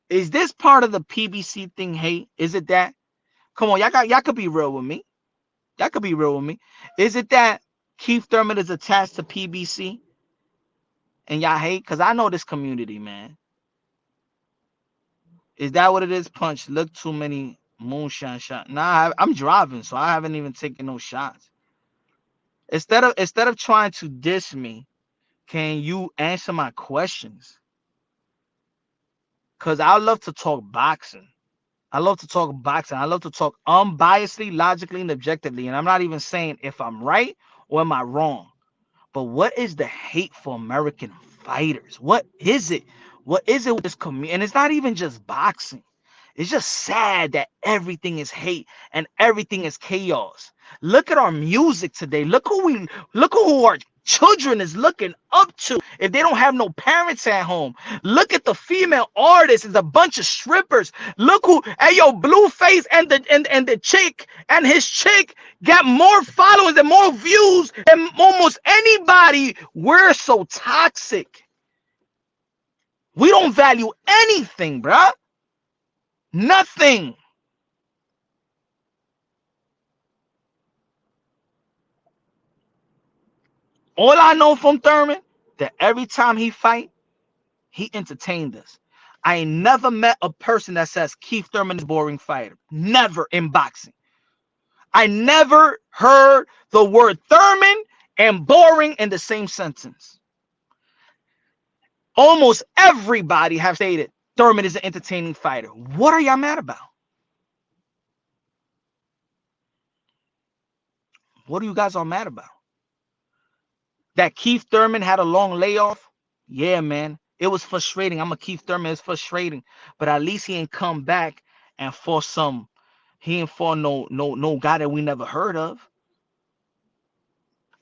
Is this part of the PBC thing hate? Is it that? Come on, y'all could be real with me. Is it that Keith Thurman is attached to PBC and y'all hate? Because I know this community, man. Is that what it is? Punch. Look, too many moonshine shots. Nah, I'm driving, so I haven't even taken no shots. Instead of trying to diss me, can you answer my questions? Because I love to talk boxing. I love to talk unbiasedly, logically, and objectively. And I'm not even saying if I'm right or am I wrong. But what is the hate for American fighters? What is it? What is it with this community? And it's not even just boxing. It's just sad that everything is hate and everything is chaos. Look at our music today. Look who our children is looking up to if they don't have no parents at home. Look at the female artists. It's a bunch of strippers. Look who, hey yo, Blueface and the chick and his chick got more followers and more views than almost anybody. We're so toxic. We don't value anything, bruh. Nothing. All I know from Thurman, that every time he fight, he entertained us. I ain't never met a person that says Keith Thurman is a boring fighter. Never in boxing. I never heard the word Thurman and boring in the same sentence. Almost everybody have stated Thurman is an entertaining fighter. What are y'all mad about? What are you guys all mad about? That Keith Thurman had a long layoff? Yeah, man. It was frustrating. I'm a Keith Thurman. It's frustrating. But at least he ain't come back and fought he ain't fought no guy that we never heard of.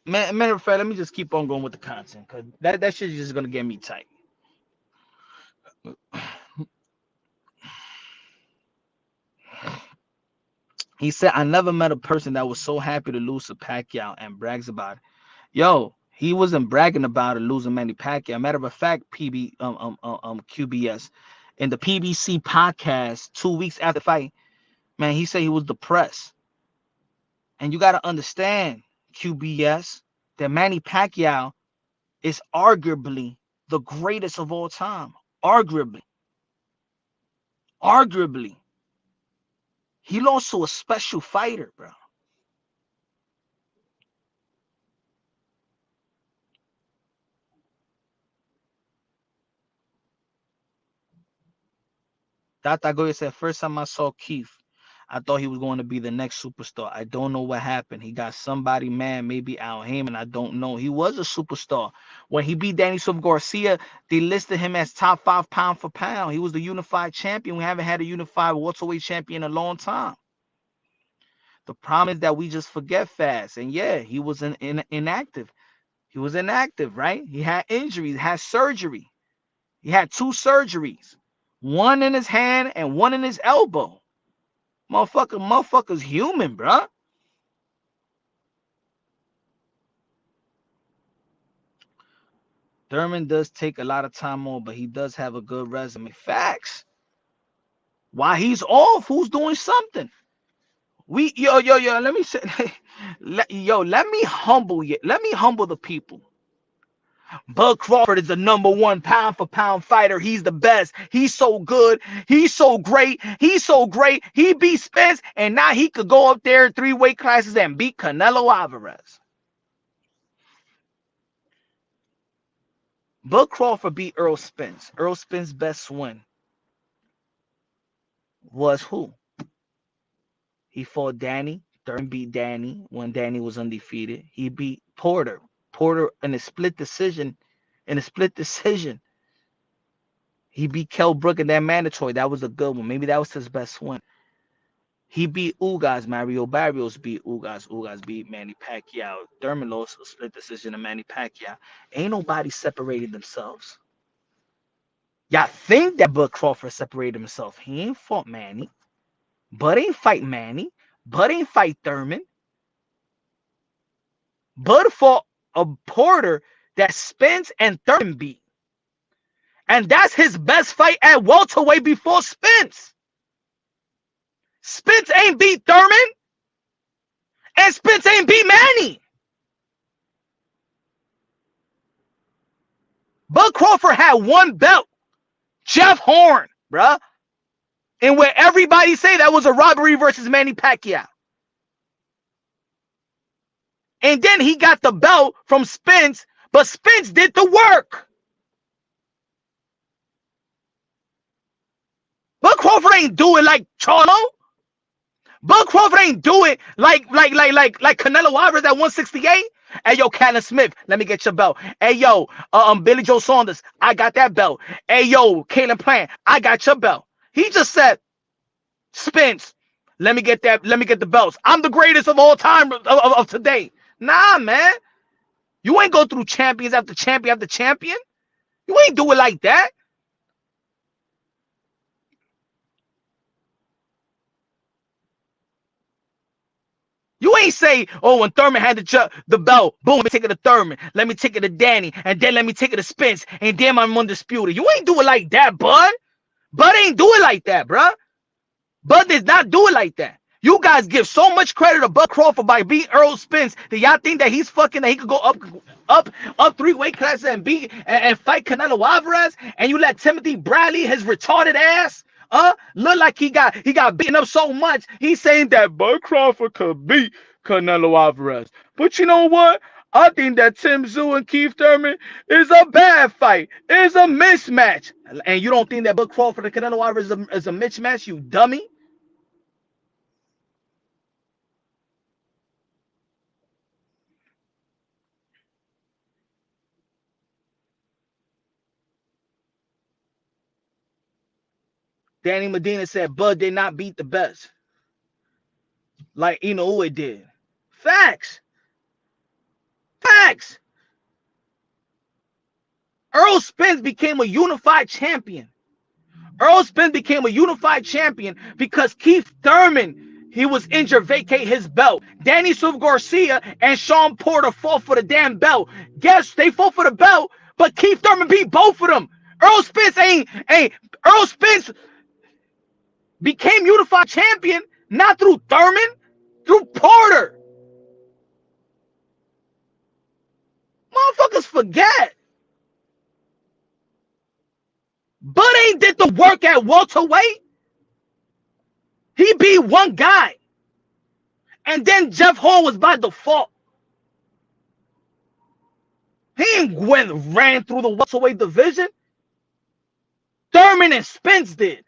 Matter of fact, let me just keep on going with the content because that shit is just gonna get me tight. He said, I never met a person that was so happy to lose to Pacquiao and brags about it. Yo, he wasn't bragging about it losing Manny Pacquiao. Matter of fact, QBS in the PBC podcast 2 weeks after the fight, man, he said he was depressed. And you got to understand, QBS, that Manny Pacquiao is arguably the greatest of all time. Arguably. He lost to a special fighter, bro. Tata Goya said, first time I saw Keith, I thought he was going to be the next superstar. I don't know what happened. He got somebody mad, maybe Al Heyman. I don't know. He was a superstar. When he beat Danny Silva Garcia, they listed him as top 5 pound for pound. He was the unified champion. We haven't had a unified welterweight champion in a long time. The problem is that we just forget fast. And yeah, he was inactive. He was inactive, right? He had injuries, had surgery. He had 2 surgeries. One in his hand and one in his elbow. Motherfucker's human, bruh. Thurman does take a lot of time off, but he does have a good resume. Facts. While he's off, who's doing something? Let me say, let me humble you. Let me humble the people. Bud Crawford is the #1 pound for pound fighter. He's the best. He's so good. He's so great. He's so great. He beat Spence, and now he could go up there in 3 weight classes and beat Canelo Alvarez. Bud Crawford beat Earl Spence. Earl Spence's best win was who? He fought Danny. Thurman beat Danny when Danny was undefeated. He beat Porter. Porter in a split decision. He beat Kell Brook in that mandatory. That was a good one. Maybe that was his best win. He beat Ugas. Mario Barrios beat Ugas. Ugas beat Manny Pacquiao. Thurman lost a split decision to Manny Pacquiao. Ain't nobody separated themselves. Y'all think that Bud Crawford separated himself. He ain't fought Manny. Bud ain't fight Manny. Bud ain't fight Thurman. Bud fought a Porter that Spence and Thurman beat. And that's his best fight at welterweight before Spence. Spence ain't beat Thurman. And Spence ain't beat Manny. Bud Crawford had one belt. Jeff Horn, bruh. And where everybody say that was a robbery versus Manny Pacquiao. And then he got the belt from Spence, but Spence did the work. Bud Crawford ain't do it like Charlo. Bud Crawford ain't do it like Canelo Alvarez at 168. Hey, yo, Cannon Smith, let me get your belt. Hey, yo, Billy Joe Saunders, I got that belt. Hey, yo, Caleb Plant, I got your belt. He just said, Spence, let me get the belts. I'm the greatest of all time of today. Nah, man. You ain't go through champions after champion after champion. You ain't do it like that. You ain't say, oh, when Thurman had the belt, boom, let me take it to Thurman. Let me take it to Danny. And then let me take it to Spence. And then I'm undisputed. You ain't do it like that, Bud. Bud ain't do it like that, bruh. Bud did not do it like that. You guys give so much credit to Bud Crawford by beating Earl Spence that y'all think that he's fucking, that he could go up 3 weight classes and beat and fight Canelo Alvarez, and you let Timothy Bradley, his retarded ass, look like he got beaten up so much. He's saying that Bud Crawford could beat Canelo Alvarez. But you know what? I think that Tim Tszyu and Keith Thurman is a bad fight. It's a mismatch. And you don't think that Bud Crawford and Canelo Alvarez is a mismatch, you dummy? Danny Medina said Bud did not beat the best, like Inoue did. Facts. Facts. Earl Spence became a unified champion. Earl Spence became a unified champion because Keith Thurman, he was injured, vacate his belt. Danny Silva Garcia and Sean Porter fought for the damn belt. Guess they fought for the belt, but Keith Thurman beat both of them. Earl Spence Earl Spence became unified champion not through Thurman, through Porter. Motherfuckers forget. Bud ain't did the work at welterweight. He beat one guy. And then Jeff Horn was by default. He ain't ran through the welterweight division. Thurman and Spence did.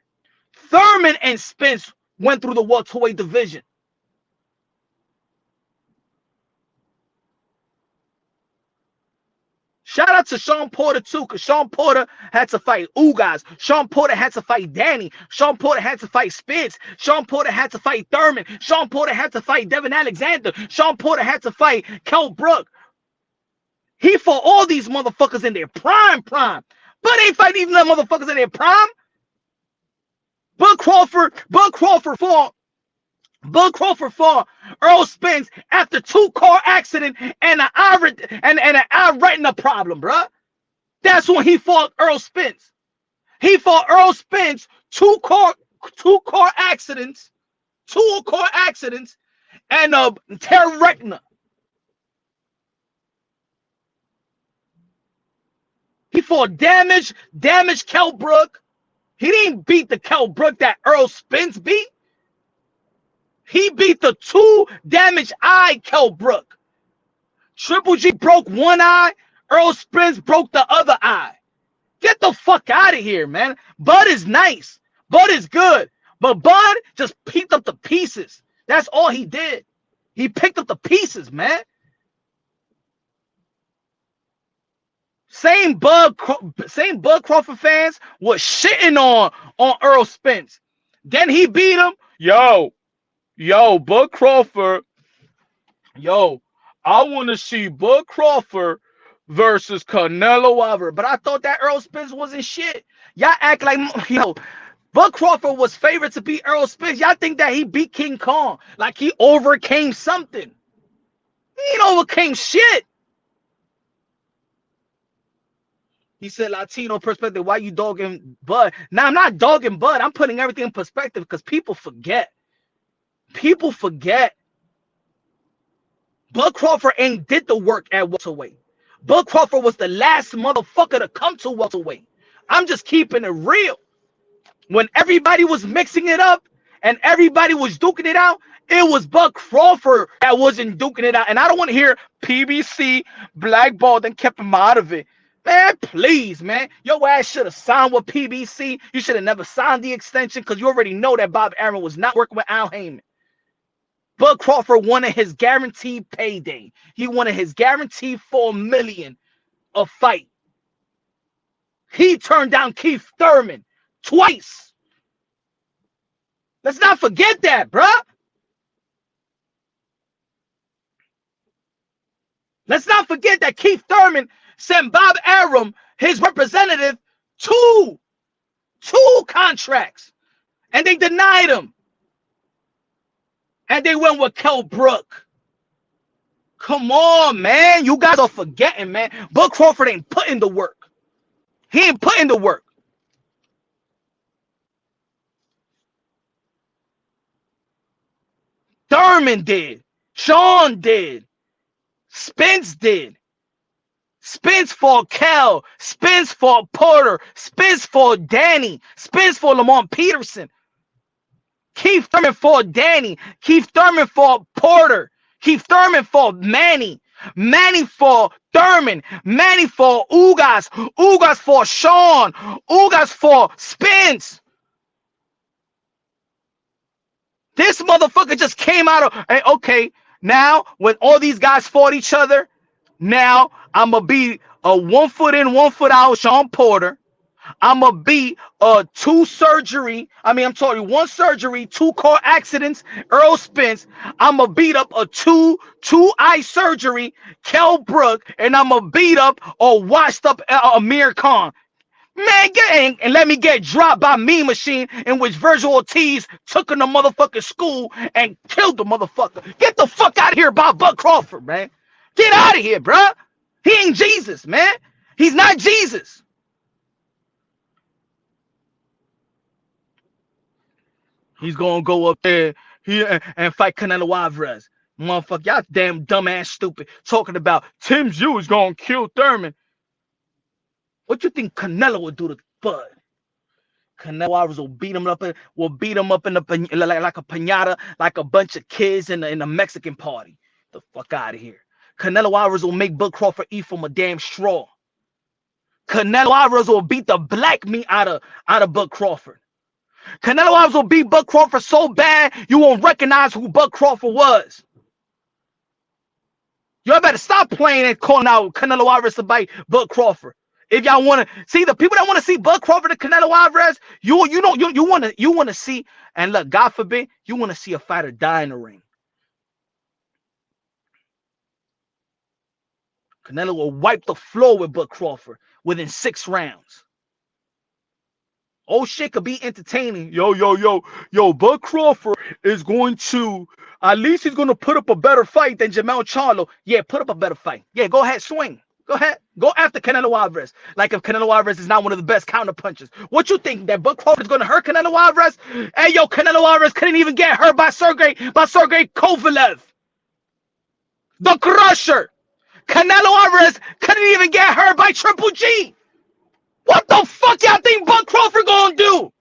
Thurman and Spence went through the welterweight division. Shout out to Sean Porter too, because Sean Porter had to fight Ugas. Sean Porter had to fight Danny. Sean Porter had to fight Spence. Sean Porter had to fight Thurman. Sean Porter had to fight Devin Alexander. Sean Porter had to fight Kell Brook. He fought all these motherfuckers in their prime. But ain't fighting even the motherfuckers in their prime. Bud Crawford fought Earl Spence after 2-car accident and an eye retina problem, bruh. That's when he fought Earl Spence. He fought Earl Spence 2-car accidents, and tear retina. He fought damaged Kell Brook. He didn't beat the Kell Brook that Earl Spence beat. He beat the 2 damaged eye Kell Brook. Triple G broke one eye. Earl Spence broke the other eye. Get the fuck out of here, man. Bud is nice. Bud is good. But Bud just picked up the pieces. That's all he did. He picked up the pieces, man. Same Bud Crawford fans was shitting on Earl Spence. Then he beat him. Yo, Bud Crawford. Yo, I want to see Bud Crawford versus Canelo Alvarez. But I thought that Earl Spence wasn't shit. Y'all act like, Bud Crawford was favored to beat Earl Spence. Y'all think that he beat King Kong. Like he overcame something. He ain't overcame shit. He said Latino perspective. Why you dogging Bud? Now, I'm not dogging Bud. I'm putting everything in perspective because people forget. People forget. Bud Crawford ain't did the work at welterweight. Bud Crawford was the last motherfucker to come to welterweight. I'm just keeping it real. When everybody was mixing it up and everybody was duking it out, it was Bud Crawford that wasn't duking it out. And I don't want to hear PBC blackballed and kept him out of it. Man, please, man. Your ass should have signed with PBC. You should have never signed the extension because you already know that Bob Arum was not working with Al Heyman. Bud Crawford wanted his guaranteed payday. He wanted his guaranteed $4 million a fight. He turned down Keith Thurman twice. Let's not forget that, bruh. Let's not forget that Keith Thurman sent Bob Arum, his representative, two contracts. And they denied him. And they went with Kell Brook. Come on, man. You guys are forgetting, man. Bud Crawford ain't putting the work. He ain't putting the work. Thurman did. Sean did. Spence did. Spence fought Kell. Spence fought Porter. Spence fought Danny. Spence fought Lamont Peterson. Keith Thurman fought Danny. Keith Thurman fought Porter. Keith Thurman fought Manny. Manny fought Thurman. Manny fought Ugas. Ugas fought Sean. Ugas fought Spence. This motherfucker just came out of, hey, okay, now when all these guys fought each other, now I'm going to be a 1 foot in, 1 foot out Sean Porter. I'm going to be a 1 surgery, 2 car accidents, Earl Spence. I'm going to beat up a 2 eye surgery, Kell Brook, and I'm going to beat up a washed up Amir Khan. Man, and let me get dropped by Mean Machine, in which Virgil Ortiz took in the motherfucking school and killed the motherfucker. Get the fuck out of here about Bud Crawford, man. Get out of here, bro. He ain't Jesus, man. He's not Jesus. He's gonna go up there and fight Canelo Alvarez. Motherfucker, y'all damn dumbass stupid. Talking about Tim Zoo is gonna kill Thurman. What you think Canelo would do to Bud? Canelo Alvarez will beat him up in the like a piñata, like a bunch of kids in a Mexican party. The fuck out of here. Canelo Alvarez will make Bud Crawford eat from a damn straw. Canelo Alvarez will beat the black meat out of Bud Crawford. Canelo Alvarez will beat Bud Crawford so bad you won't recognize who Bud Crawford was. Y'all better stop playing and calling out Canelo Alvarez to bite Bud Crawford. If y'all want to see the people that want to see Bud Crawford and Canelo Alvarez, you want to see, and look, God forbid, you want to see a fighter die in the ring. Canelo will wipe the floor with Bud Crawford within 6 rounds. Oh shit could be entertaining. Yo, Bud Crawford is going to, at least he's going to put up a better fight than Jermell Charlo. Yeah, put up a better fight. Yeah, go ahead, swing. Go ahead. Go after Canelo Alvarez. Like if Canelo Alvarez is not one of the best counter punches. What you think, that Bud Crawford is going to hurt Canelo Alvarez? Hey, yo, Canelo Alvarez couldn't even get hurt by Sergey Kovalev. The Crusher. Canelo Alvarez couldn't even get hurt by Triple G. What the fuck y'all think Bud Crawford gonna do?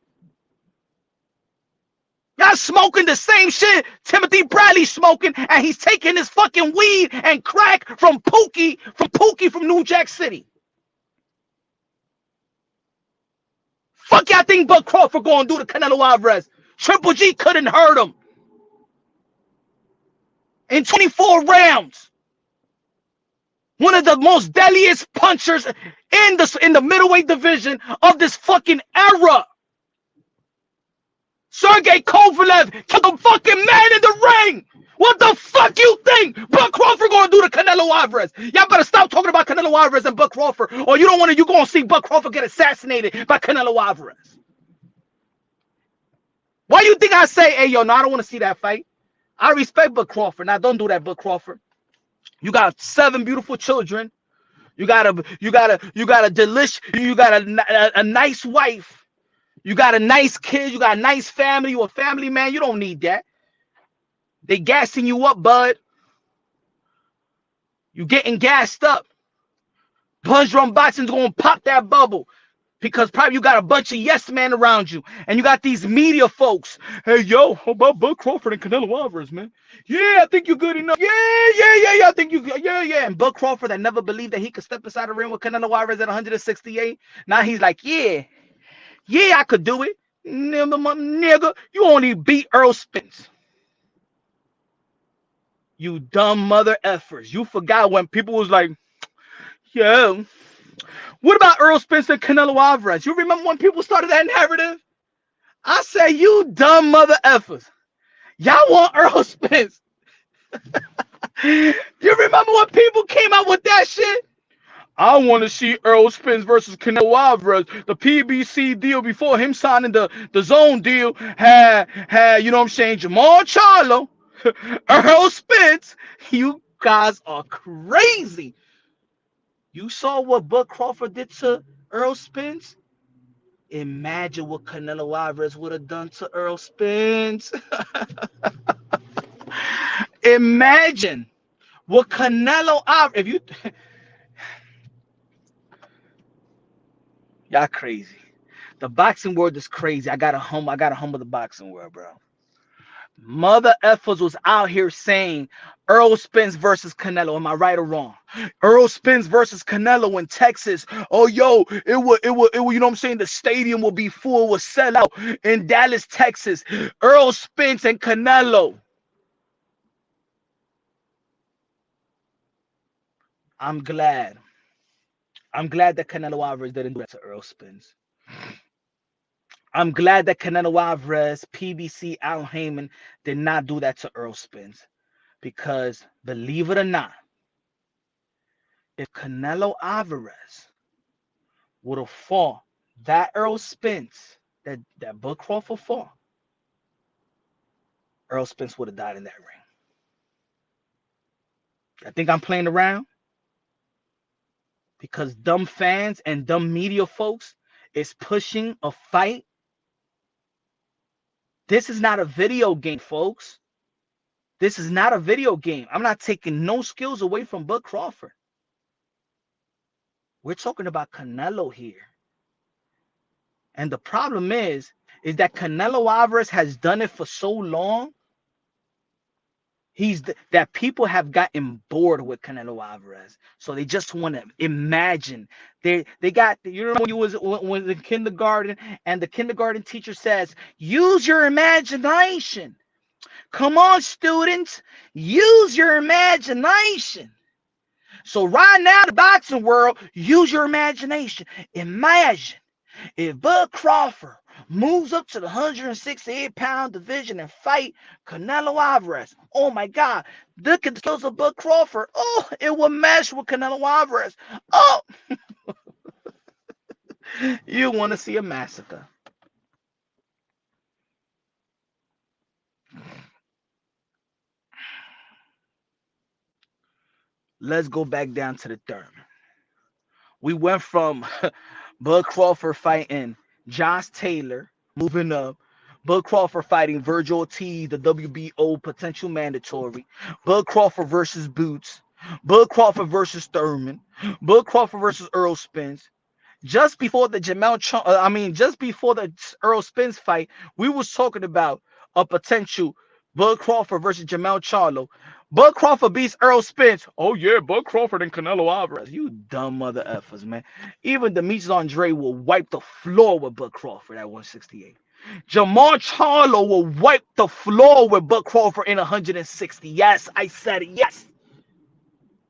Y'all smoking the same shit Timothy Bradley's smoking, and he's taking his fucking weed and crack from Pookie from New Jack City. Fuck y'all think Bud Crawford gonna do to Canelo Alvarez? Triple G couldn't hurt him in 24 rounds. One of the most deadliest punchers in the middleweight division of this fucking era. Sergey Kovalev killed a fucking man in the ring. What the fuck you think Bud Crawford gonna do to Canelo Alvarez? Y'all better stop talking about Canelo Alvarez and Bud Crawford, or you gonna see Bud Crawford get assassinated by Canelo Alvarez. Why you think I say, hey yo, no, I don't want to see that fight? I respect Bud Crawford. Now don't do that, Bud Crawford. You got 7 beautiful children. You got a delicious, you got a nice wife. You got a nice kid. You got a nice family. You a family man. You don't need that. They gassing you up, bud. You getting gassed up. Punch Drum Boxing's gonna pop that bubble because probably you got a bunch of yes men around you, and you got these media folks. Hey yo, how about Bud Crawford and Canelo Alvarez, man? Yeah, I think you're good enough. Yeah. I think you, yeah. And Bud Crawford that never believed that he could step inside the ring with Canelo Alvarez at 168. Now he's like, yeah, I could do it. Nigga, you only beat Earl Spence. You dumb mother effers. You forgot when people was like, yeah, what about Earl Spence and Canelo Alvarez? You remember when people started that narrative? I say, you dumb mother effers. Y'all want Earl Spence. You remember when people came out with that shit? I want to see Earl Spence versus Canelo Alvarez. The PBC deal before him signing the zone deal had you know what I'm saying, Jamal Charlo, Earl Spence. You guys are crazy. You saw what Bud Crawford did to Earl Spence? Imagine what Canelo Alvarez would have done to Earl Spence. Imagine what Canelo Alvarez, if you y'all crazy. The boxing world is crazy. I gotta humble the boxing world, bro. Mother effers was out here saying Earl Spence versus Canelo. Am I right or wrong? Earl Spence versus Canelo in Texas. Oh, yo, it would, you know what I'm saying? The stadium will be full, will sell out in Dallas, Texas. Earl Spence and Canelo. I'm glad that Canelo Alvarez didn't do that to Earl Spence. I'm glad that Canelo Alvarez, PBC, Al Heyman did not do that to Earl Spence. Because, believe it or not, if Canelo Alvarez would have fought that Earl Spence, that Bud Crawford fought, Earl Spence would have died in that ring. I think I'm playing around? Because dumb fans and dumb media folks is pushing a fight. This is not a video game, folks. This is not a video game. I'm not taking no skills away from Bud Crawford. We're talking about Canelo here. And the problem is that Canelo Alvarez has done it for so long. That people have gotten bored with Canelo Alvarez. So they just want to imagine. They got, you know, when you was in kindergarten and the kindergarten teacher says, use your imagination. Come on, students, use your imagination. So right now, the boxing world, use your imagination. Imagine if Bud Crawford moves up to the 168-pound division and fight Canelo Alvarez. Oh my God, look at the skills of Bud Crawford. Oh, it will mesh with Canelo Alvarez. Oh, you want to see a massacre. Let's go back down to the Thurman. We went from Bud Crawford fighting Josh Taylor, moving up. Bud Crawford fighting Virgil Ortiz, the WBO potential mandatory. Bud Crawford versus Boots. Bud Crawford versus Thurman. Bud Crawford versus Earl Spence. Just before the just before the Earl Spence fight, we was talking about a potential Bud Crawford versus Jamel Charlo. Bud Crawford beats Earl Spence. Oh yeah, Bud Crawford and Canelo Alvarez. You dumb mother effers, man. Even Demetrius Andre will wipe the floor with Bud Crawford at 168. Jamal Charlo will wipe the floor with Bud Crawford in 160. Yes, I said it. Yes.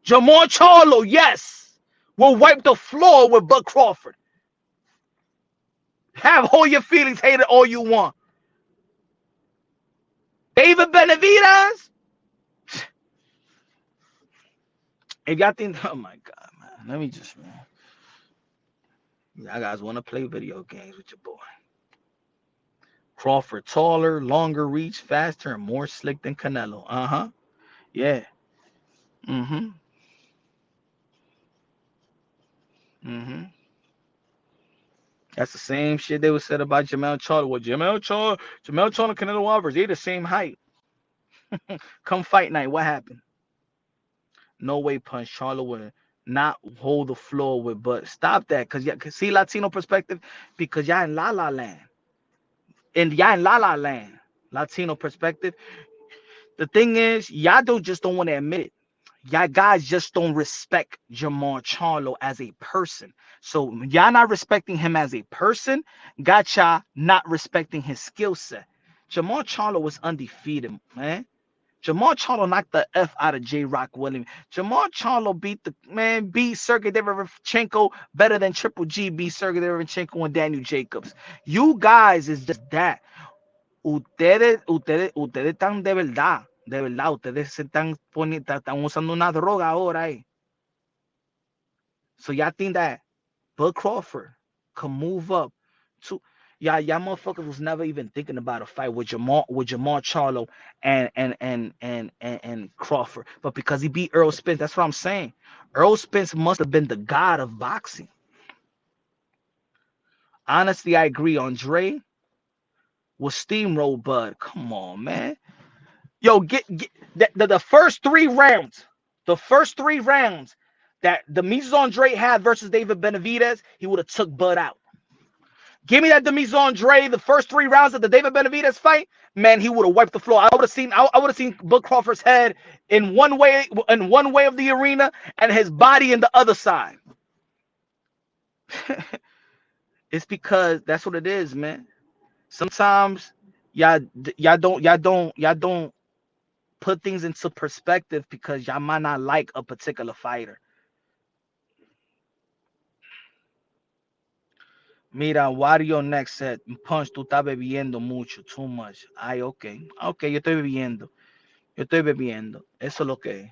Jamal Charlo, yes, will wipe the floor with Bud Crawford. Have all your feelings hated all you want. David Benavidez. If y'all think, oh my God, man, let me just, man. Y'all guys want to play video games with your boy. Crawford taller, longer reach, faster, and more slick than Canelo. Uh-huh. Yeah. Mm-hmm. Mm-hmm. That's the same shit they was said about Jamel Charlo. Well, Jamel Charlo and Canelo Alvarez, they the same height. Come fight night, what happened? No way punch. Charlo would not hold the floor with, but stop that. Cause yeah, see Latino perspective, because y'all in La La Land. And y'all in La La Land. Latino perspective. The thing is, y'all don't want to admit it. Y'all guys just don't respect Jamal Charlo as a person. So y'all not respecting him as a person, got y'all not respecting his skill set. Jamal Charlo was undefeated, man. Jamal Charlo knocked the F out of J. Rock Williams. Jamal Charlo beat Sergey Derevchenko better than Triple G beat Sergey Derevchenko and Daniel Jacobs. You guys is just that. Ustedes están de verdad, ustedes se están usando una droga ahora, eh. So y'all think that Bud Crawford can move up to y'all motherfuckers was never even thinking about a fight with Jamal Charlo and Crawford. But because he beat Earl Spence, that's what I'm saying. Earl Spence must have been the god of boxing. Honestly, I agree. Andre was steamroll Bud. Come on, man. Yo, get the first 3 rounds. The first 3 rounds that the Demetrius Andre had versus David Benavidez, he would have took Bud out. Give me that Demetrius Andre, the first 3 rounds of the David Benavidez fight, man, he would have wiped the floor. I would have seen Bud Crawford's head in one way of the arena and his body in the other side. It's because that's what it is, man. Sometimes y'all don't put things into perspective because y'all might not like a particular fighter. Mira, Wario next said, Punch, tú estás bebiendo mucho, too much. Ay, ok. Ok, yo estoy bebiendo. Eso es lo que es.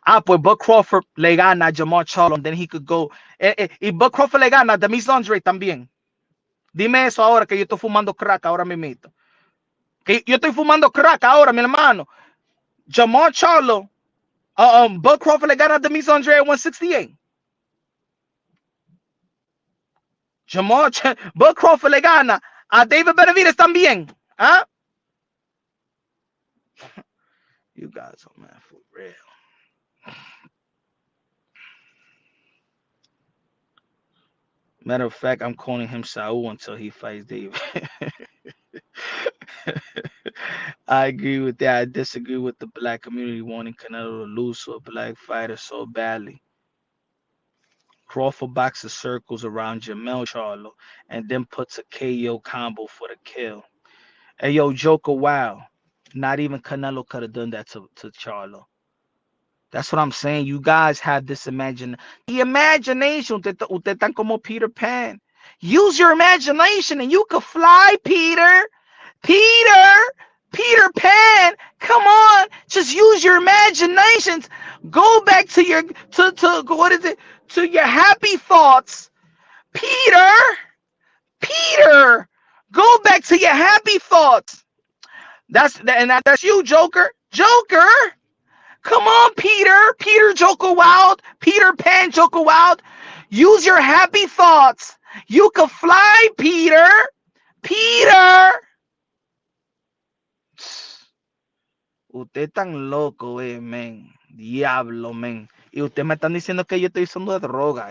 Ah, pues Buck Crawford le gana a Jamal Charlo, and then he could go. Y Buck Crawford le gana a Demetrius Andre también. Dime eso ahora que yo estoy fumando crack ahora mismo. Que yo estoy fumando crack ahora, mi hermano. Jamal Charlo, Buck Crawford le gana a Demetrius Andre at 168. Buck Crawford le gana a David Benavidez también. ¿Ah? You guys are, man, for real. Matter of fact, I'm calling him Saul until he fights David. I agree with that. I disagree with the black community wanting Canelo to lose to a black fighter so badly. Crawford boxes circles around Jamel Charlo and then puts a KO combo for the kill. Hey, yo, Joker, wow. Not even Canelo could have done that to Charlo. That's what I'm saying. You guys have this the imagination. Usted tan como Peter Pan. Use your imagination and you could fly, Peter. Peter Pan. Come on. Just use your imaginations. Go back to your what is it? To your happy thoughts. Peter. Go back to your happy thoughts. That's you, Joker. Come on, Peter Joker Wild. Peter Pan Joker Wild. Use your happy thoughts. You can fly, Peter. Usted tan loco, men. Diablo, men. Y usted me están diciendo que yo estoy usando droga,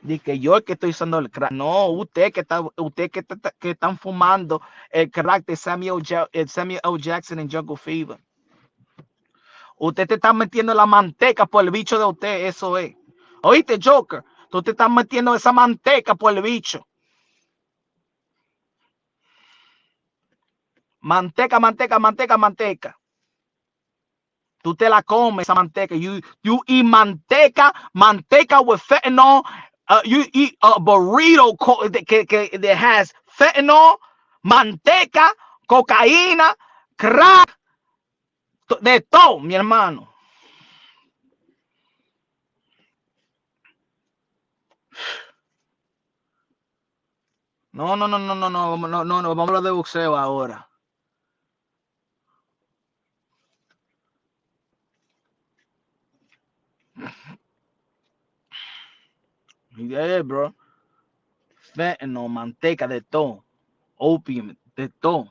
Di que yo que estoy usando el crack. No, que están fumando el crack de Samuel L. Jackson en Jungle Fever. Usted te está metiendo la manteca por el bicho de usted, eso es. ¿Oíste, Joker? Tú te estás metiendo esa manteca por el bicho. Manteca, manteca, manteca, manteca. Tú te la comes esa manteca. You eat manteca with fentanyl. You eat a burrito that has fentanyl, manteca, cocaína, crack, de todo, mi hermano. No, vamos a hablar de boxeo ahora. Yeah, bro. Fentanyl, manteca, de todo. Opium, de todo.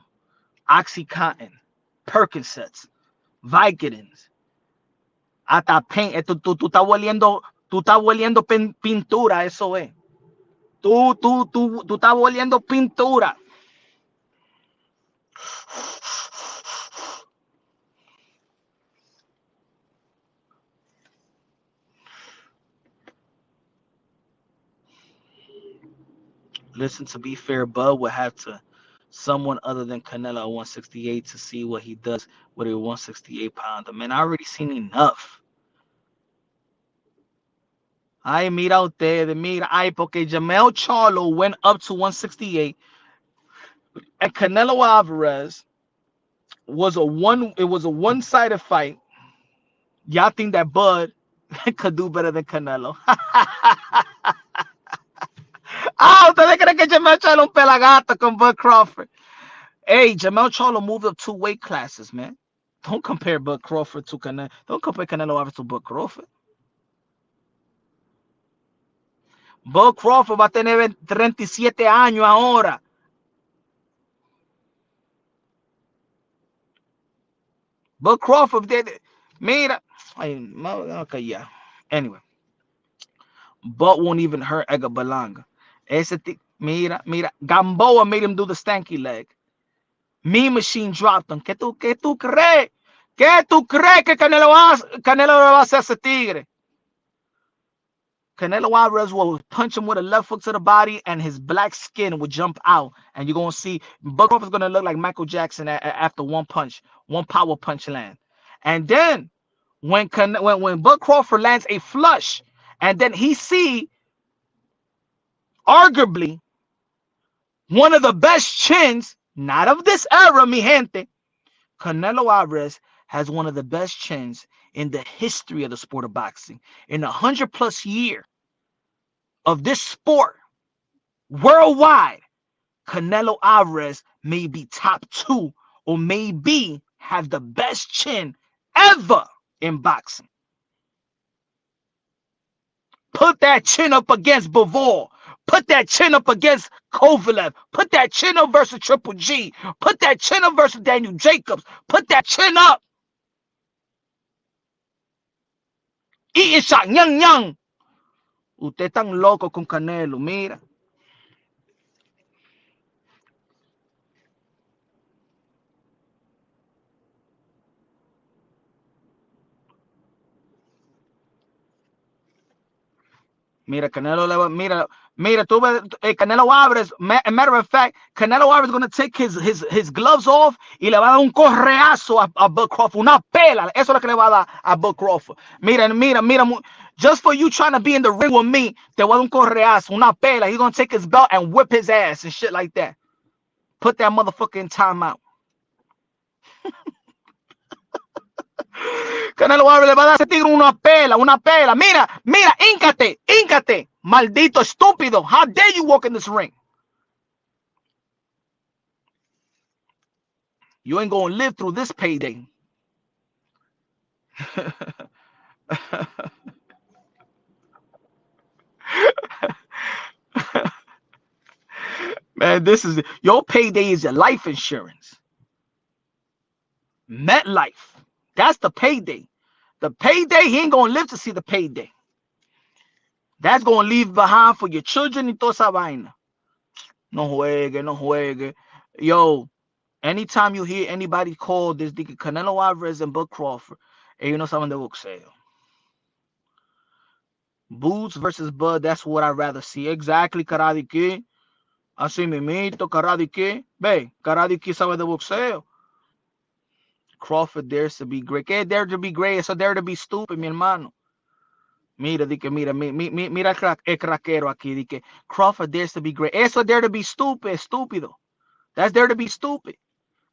Oxycontin, Percocets, Vicodins. Hasta paint. Tú estás hueliendo pintura, eso es. Tú estás hueliendo pintura. Listen, to be fair, Bud would have to someone other than Canelo at 168 to see what he does with a 168 pounder. Man, I already seen enough. Ay, mira ustedes, mira. Ay, porque Jamel Charlo went up to 168 and Canelo Alvarez was a one-sided fight. Y'all think that Bud could do better than Canelo? ¿Ustedes creen que Jamel Charlo un pelagato con Bud Crawford? Hey, Jamel Charlo moved up 2 weight classes, man. Don't compare Bud Crawford to Canelo. Don't compare Canelo Alvarez to Bud Crawford. Bud Crawford va a tener 37 años ahora. Bud Crawford did. Mira. Okay, yeah. Anyway. Bud won't even hurt Edgar Berlanga. Mira. Gamboa made him do the stanky leg. Mean Machine dropped him. ¿Qué tú crees? ¿Qué tú crees que Canelo le va a hacer a ese tigre? Canelo Alvarez will punch him with a left hook to the body, and his black skin will jump out, and you're gonna see Bud Crawford's gonna look like Michael Jackson after one power punch land. And then when Bud Crawford lands a flush, and then he see arguably one of the best chins, not of this era, mi gente. Canelo Alvarez has one of the best chins in the history of the sport of boxing. In 100+ years of this sport worldwide, Canelo Alvarez may be top 2 or maybe have the best chin ever in boxing. Put that chin up against Bivol. Put that chin up against Kovalev. Put that chin up versus Triple G. Put that chin up versus Daniel Jacobs. Put that chin up. Eating shot, young. Usted tan loco con Canelo, mira. Mira, Canelo, tú ves, Canelo Alvarez, matter of fact, Canelo Alvarez is going to take his gloves off y le va a dar un correazo a Bud Crawford, una pela, eso es lo que le va a dar a Bud Crawford. Mira, just for you trying to be in the ring with me, te voy a dar un correazo, una pela. He's going to take his belt and whip his ass and shit like that. Put that motherfucker in timeout. Canelo Alvarez le va a dar a ese tigre una pela. Mira, íncate, maldito estúpido. How dare you walk in this ring? You ain't gonna live through this payday. Man, your payday is your life insurance. MetLife. That's the payday. The payday, he ain't gonna live to see the payday. That's going to leave behind for your children y toda esa vaina. No juegue, no juegue. Yo, anytime you hear anybody call this Canelo Alvarez and Bud Crawford, ellos no saben de boxeo. Boots versus Bud, that's what I'd rather see. Exactly, Karate Kid. Así mimito, Karate Kid. Ve, Karate Kid sabe de boxeo. Crawford dares to be great. ¿Qué dare to be great? Eso dare to be stupid, mi hermano. Mira, mira el craquero aquí. Dice, Crawford dares to be great. Eso dare to be stupid, estúpido. That's dare to be stupid.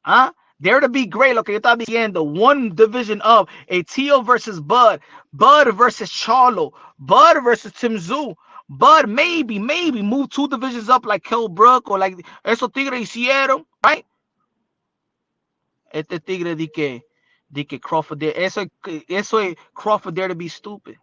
Huh? Dare to be great. Lo que yo estaba diciendo. One division of a Tio versus Bud. Bud versus Charlo. Bud versus Tim Tszyu. Bud maybe move two divisions up like Kell Brook or like esos tigres hicieron, right? Este tigre di que Crawford dare. Eso es Crawford dare to be stupid.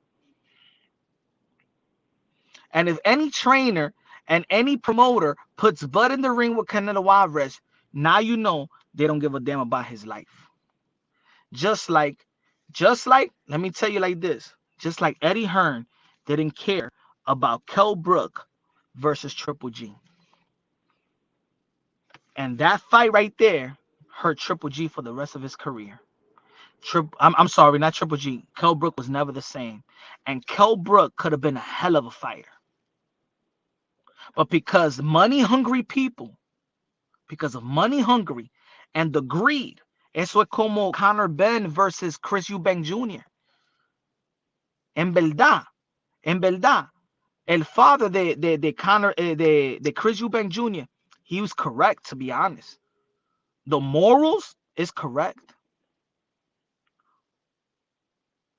And if any trainer and any promoter puts Bud in the ring with Canelo Alvarez, now you know they don't give a damn about his life. Just like, let me tell you like this. Just like Eddie Hearn didn't care about Kell Brook versus Triple G. And that fight right there hurt Triple G for the rest of his career. I'm sorry, not Triple G. Kell Brook was never the same. And Kell Brook could have been a hell of a fighter. But because money-hungry people, because of money hungry and the greed, eso es como Conor Benn versus Chris Eubank Jr. En verdad, el father de Conor, de Chris Eubank Jr., he was correct, to be honest. The morals is correct.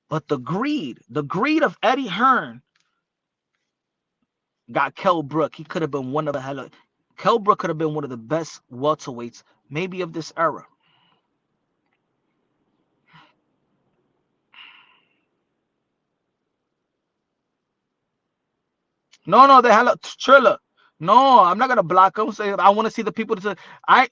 But the greed of Eddie Hearn got Kell Brook. He could have been one of the Kell Brook could have been one of the best welterweights, maybe of this era. No, they had Triller. No, I'm not gonna block them. Say I want to see the people.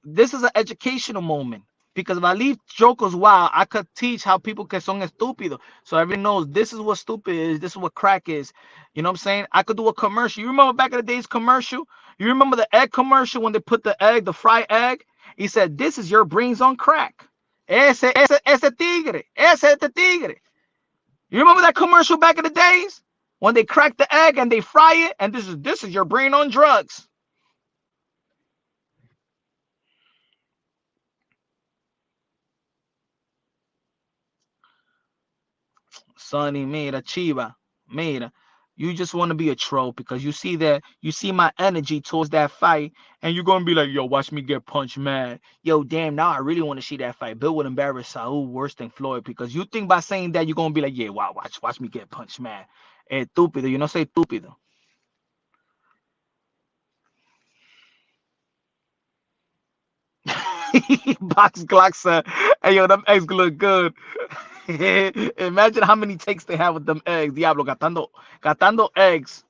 This is an educational moment because if I leave jokers wild, I could teach how people que son estúpidos. So everyone knows this is what stupid is. This is what crack is. You know what I'm saying? I could do a commercial. You remember back in the days commercial? You remember the egg commercial when they put the fried egg? He said, "This is your brains on crack." Ese tigre. Ese tigre. You remember that commercial back in the days? When they crack the egg and they fry it, and this is your brain on drugs. Sonny, mira, Chiva, mira. You just want to be a troll because you see my energy towards that fight, and you're gonna be like, yo, watch me get punched mad. Yo, damn, now I really want to see that fight. Bill would embarrass Saul worse than Floyd because you think by saying that you're gonna be like, yeah, wow, watch me get punched mad. Estúpido, you know, say estúpido. Box Glock said, hey, yo, them eggs look good. Imagine how many takes they have with them eggs. Diablo, gastando eggs.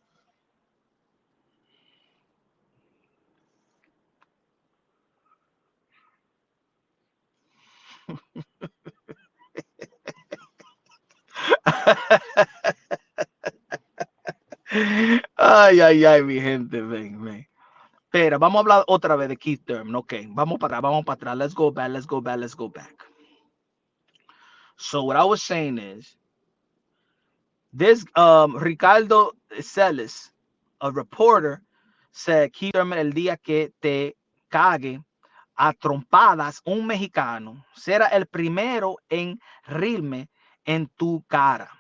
Ay, mi gente, ven. Espera, vamos a hablar otra vez de Keith Thurman. Ok, vamos para atrás. Let's go back. So what I was saying is, this Ricardo Celis, a reporter, said Keith Thurman el día que te cague a trompadas un mexicano será el primero en rirme en tu cara.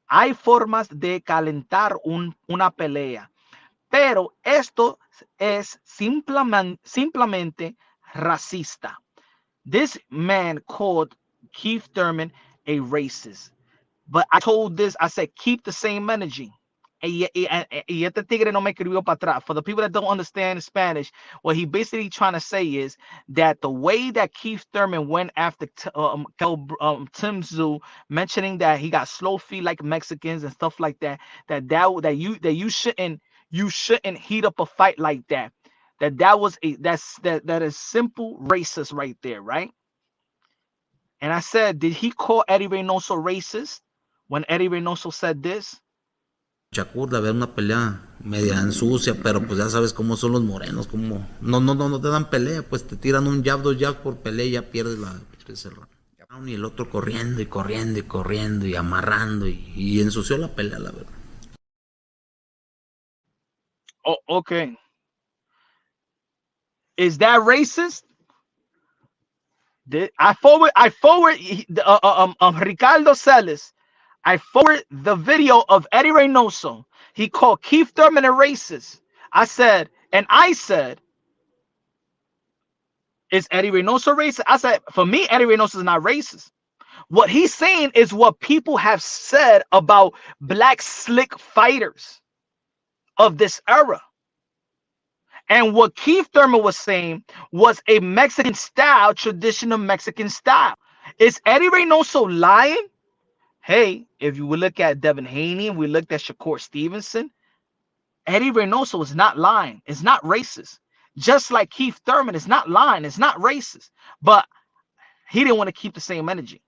Hay formas de calentar una pelea, pero esto es simplemente racista. This man called Keith Thurman a racist. But I told this, I said, keep the same energy. Y este tigre no me escribió para atrás. For the people that don't understand Spanish, what he basically trying to say is that the way that Keith Thurman went after Tim Tszyu, mentioning that he got slow feet like Mexicans and stuff like that, that you shouldn't heat up a fight like that. That is simple racist right there, right? And I said, did he call Eddie Reynoso racist when Eddie Reynoso said this? Shakur, a ver una pelea media sucia, pero pues ya sabes cómo son los morenos, como no te dan pelea, pues te tiran un jab, dos jabs por pelea y ya pierdes el round. Y el otro corriendo y corriendo y corriendo y amarrando y ensució la pelea, la verdad. Oh, okay. Is that racist? I forward Ricardo Celis. I forward the video of Eddie Reynoso. He called Keith Thurman a racist. I said, is Eddie Reynoso racist? I said, for me, Eddie Reynoso is not racist. What he's saying is what people have said about black slick fighters of this era. And what Keith Thurman was saying was a Mexican style, traditional Mexican style. Is Eddie Reynoso lying? Hey, if you would look at Devin Haney and we looked at Shakur Stevenson, Eddie Reynoso is not lying. It's not racist. Just like Keith Thurman is not lying. It's not racist. But he didn't want to keep the same energy.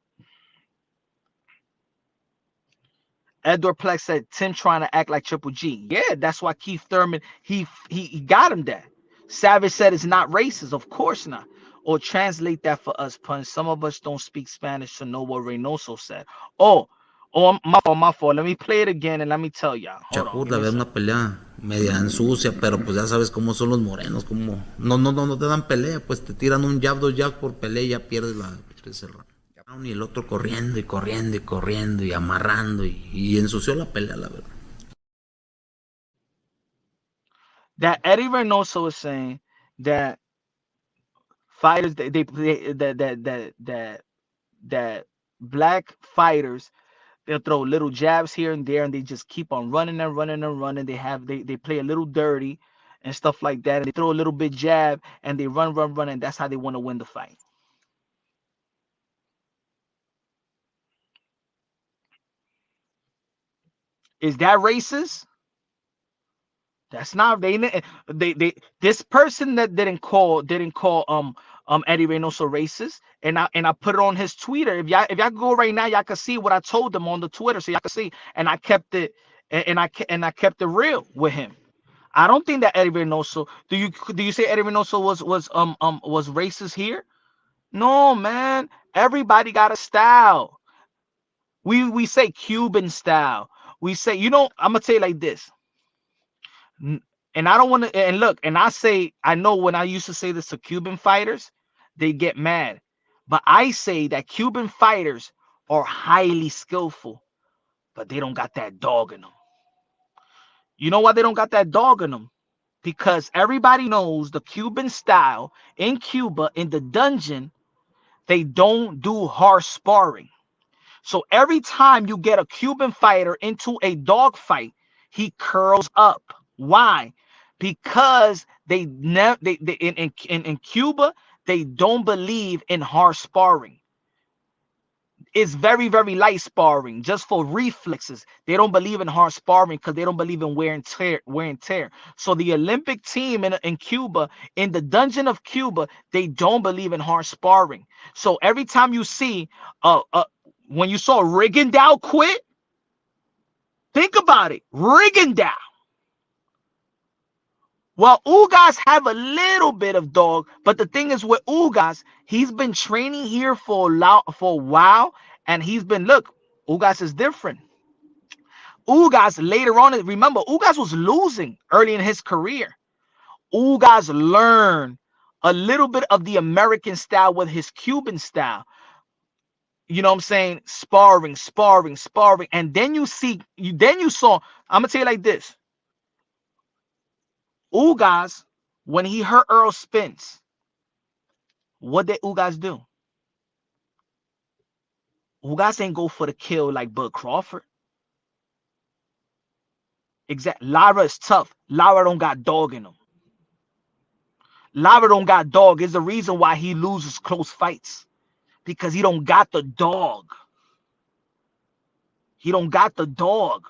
Edward Plex said Tim trying to act like Triple G. Yeah, that's why Keith Thurman, he got him that. Savage said it's not racist. Of course not. Or translate that for us, Punch. Some of us don't speak Spanish to know what Reynoso said. Oh, my fault. Let me play it again and let me tell y'all. Hold on. Shakur, a ver una pelea media sucia, pero pues ya sabes cómo son los morenos, como no te dan pelea, pues te tiran un jab, dos jabs por pelea y ya pierdes el round. Y el otro corriendo y corriendo y corriendo y amarrando y ensució la pelea, la verdad. That Eddie Reynoso is saying that fighters that black fighters, they'll throw little jabs here and there and they just keep on running and running and running. They play a little dirty and stuff like that. And they throw a little bit jab and they run and that's how they want to win the fight. Is that racist? That's not they this person that didn't call Eddie Reynoso racist, and I put it on his Twitter. If y'all go right now, y'all can see what I told them on the Twitter, so y'all can see. And I kept it and I kept it real with him. I don't think that Eddie Reynoso. Do you say Eddie Reynoso was racist here? No, man. Everybody got a style. We say Cuban style. We say, I'm gonna tell you like this. And I don't want to, and look, and I know when I used to say this to Cuban fighters, they get mad. But I say that Cuban fighters are highly skillful, but they don't got that dog in them. You know why they don't got that dog in them? Because everybody knows the Cuban style in Cuba, in the dungeon, they don't do harsh sparring. So every time you get a Cuban fighter into a dog fight, he curls up. Why? Because they never in Cuba, they don't believe in harsh sparring. It's very, very light sparring, just for reflexes. They don't believe in hard sparring because they don't believe in wear and tear. So the Olympic team in Cuba, in the dungeon of Cuba, they don't believe in hard sparring. So every time you see when you saw Rigondeaux quit, think about it. Rigondeaux. Well, Ugas have a little bit of dog, but the thing is with Ugas, he's been training here for a while, and he's been, look, Ugas is different. Ugas later on, remember, Ugas was losing early in his career. Ugas learned a little bit of the American style with his Cuban style. You know what I'm saying? Sparring. And then you saw, I'm going to tell you like this. Ugas, when he hurt Earl Spence, what did Ugas do? Ugas ain't go for the kill like Bud Crawford. Exactly. Lara is tough. Lara don't got dog in him. Lara don't got dog is the reason why he loses close fights. Because he don't got the dog. He don't got the dog.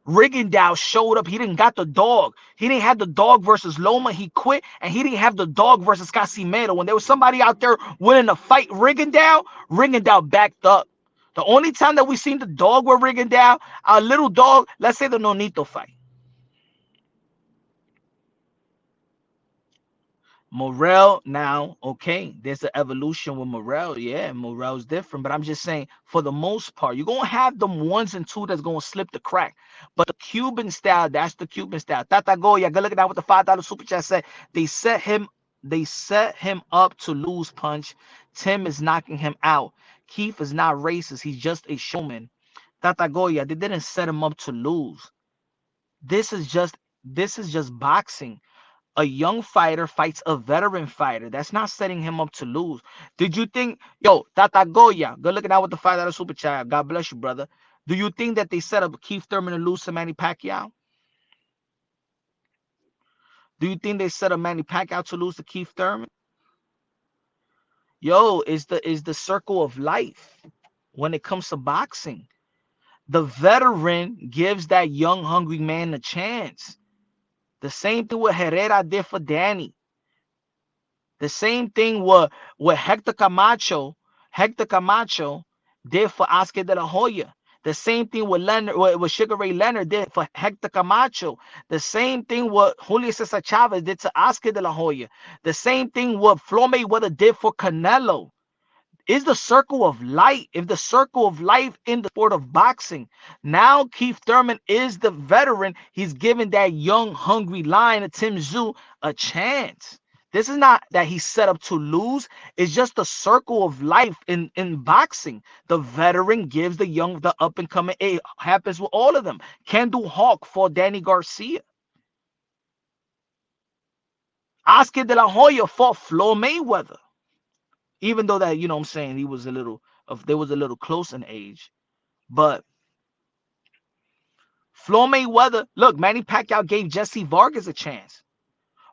Rigondeaux showed up. He didn't got the dog. He didn't have the dog versus Loma. He quit. And he didn't have the dog versus Casimiro. When there was somebody out there winning a fight, Rigondeaux backed up. The only time that we seen the dog were rigging down, our little dog, let's say the Nonito fight. Morrell now, okay, there's an evolution with Morrell. Yeah, Morrell's different, but I'm just saying, for the most part, you're gonna have them ones and two that's gonna slip the crack. But the Cuban style, that's the Cuban style. Tata Goya, go look at that with the $5 super chat said they set him up to lose punch. Tim is knocking him out. Keith is not racist, he's just a showman. Tata Goya, they didn't set him up to lose. This is just boxing. A young fighter fights a veteran fighter. That's not setting him up to lose. Did you think, yo, Tata Goya, good looking out with the $5 super chat. God bless you, brother. Do you think that they set up Keith Thurman to lose to Manny Pacquiao? Do you think they set up Manny Pacquiao to lose to Keith Thurman? Yo, is the circle of life when it comes to boxing. The veteran gives that young, hungry man a chance. The same thing what Herrera did for Danny. The same thing what Hector Camacho did for Oscar de la Hoya. The same thing with Leonard, what Sugar Ray Leonard did for Hector Camacho. The same thing what Julio Cesar Chavez did to Oscar de la Hoya. The same thing what Floyd Mayweather did for Canelo. Is the circle of life, if the circle of life in the sport of boxing. Now Keith Thurman is the veteran. He's giving that young, hungry lion, Tim Tszyu, a chance. This is not that he's set up to lose. It's just the circle of life in boxing. The veteran gives the young, the up and coming. It happens with all of them. Kendall Hawk for Danny Garcia. Oscar de la Hoya fought Floyd Mayweather. Even though that, you know what I'm saying, he was a little they was a little close in age. But Floyd Mayweather, look, Manny Pacquiao gave Jesse Vargas a chance.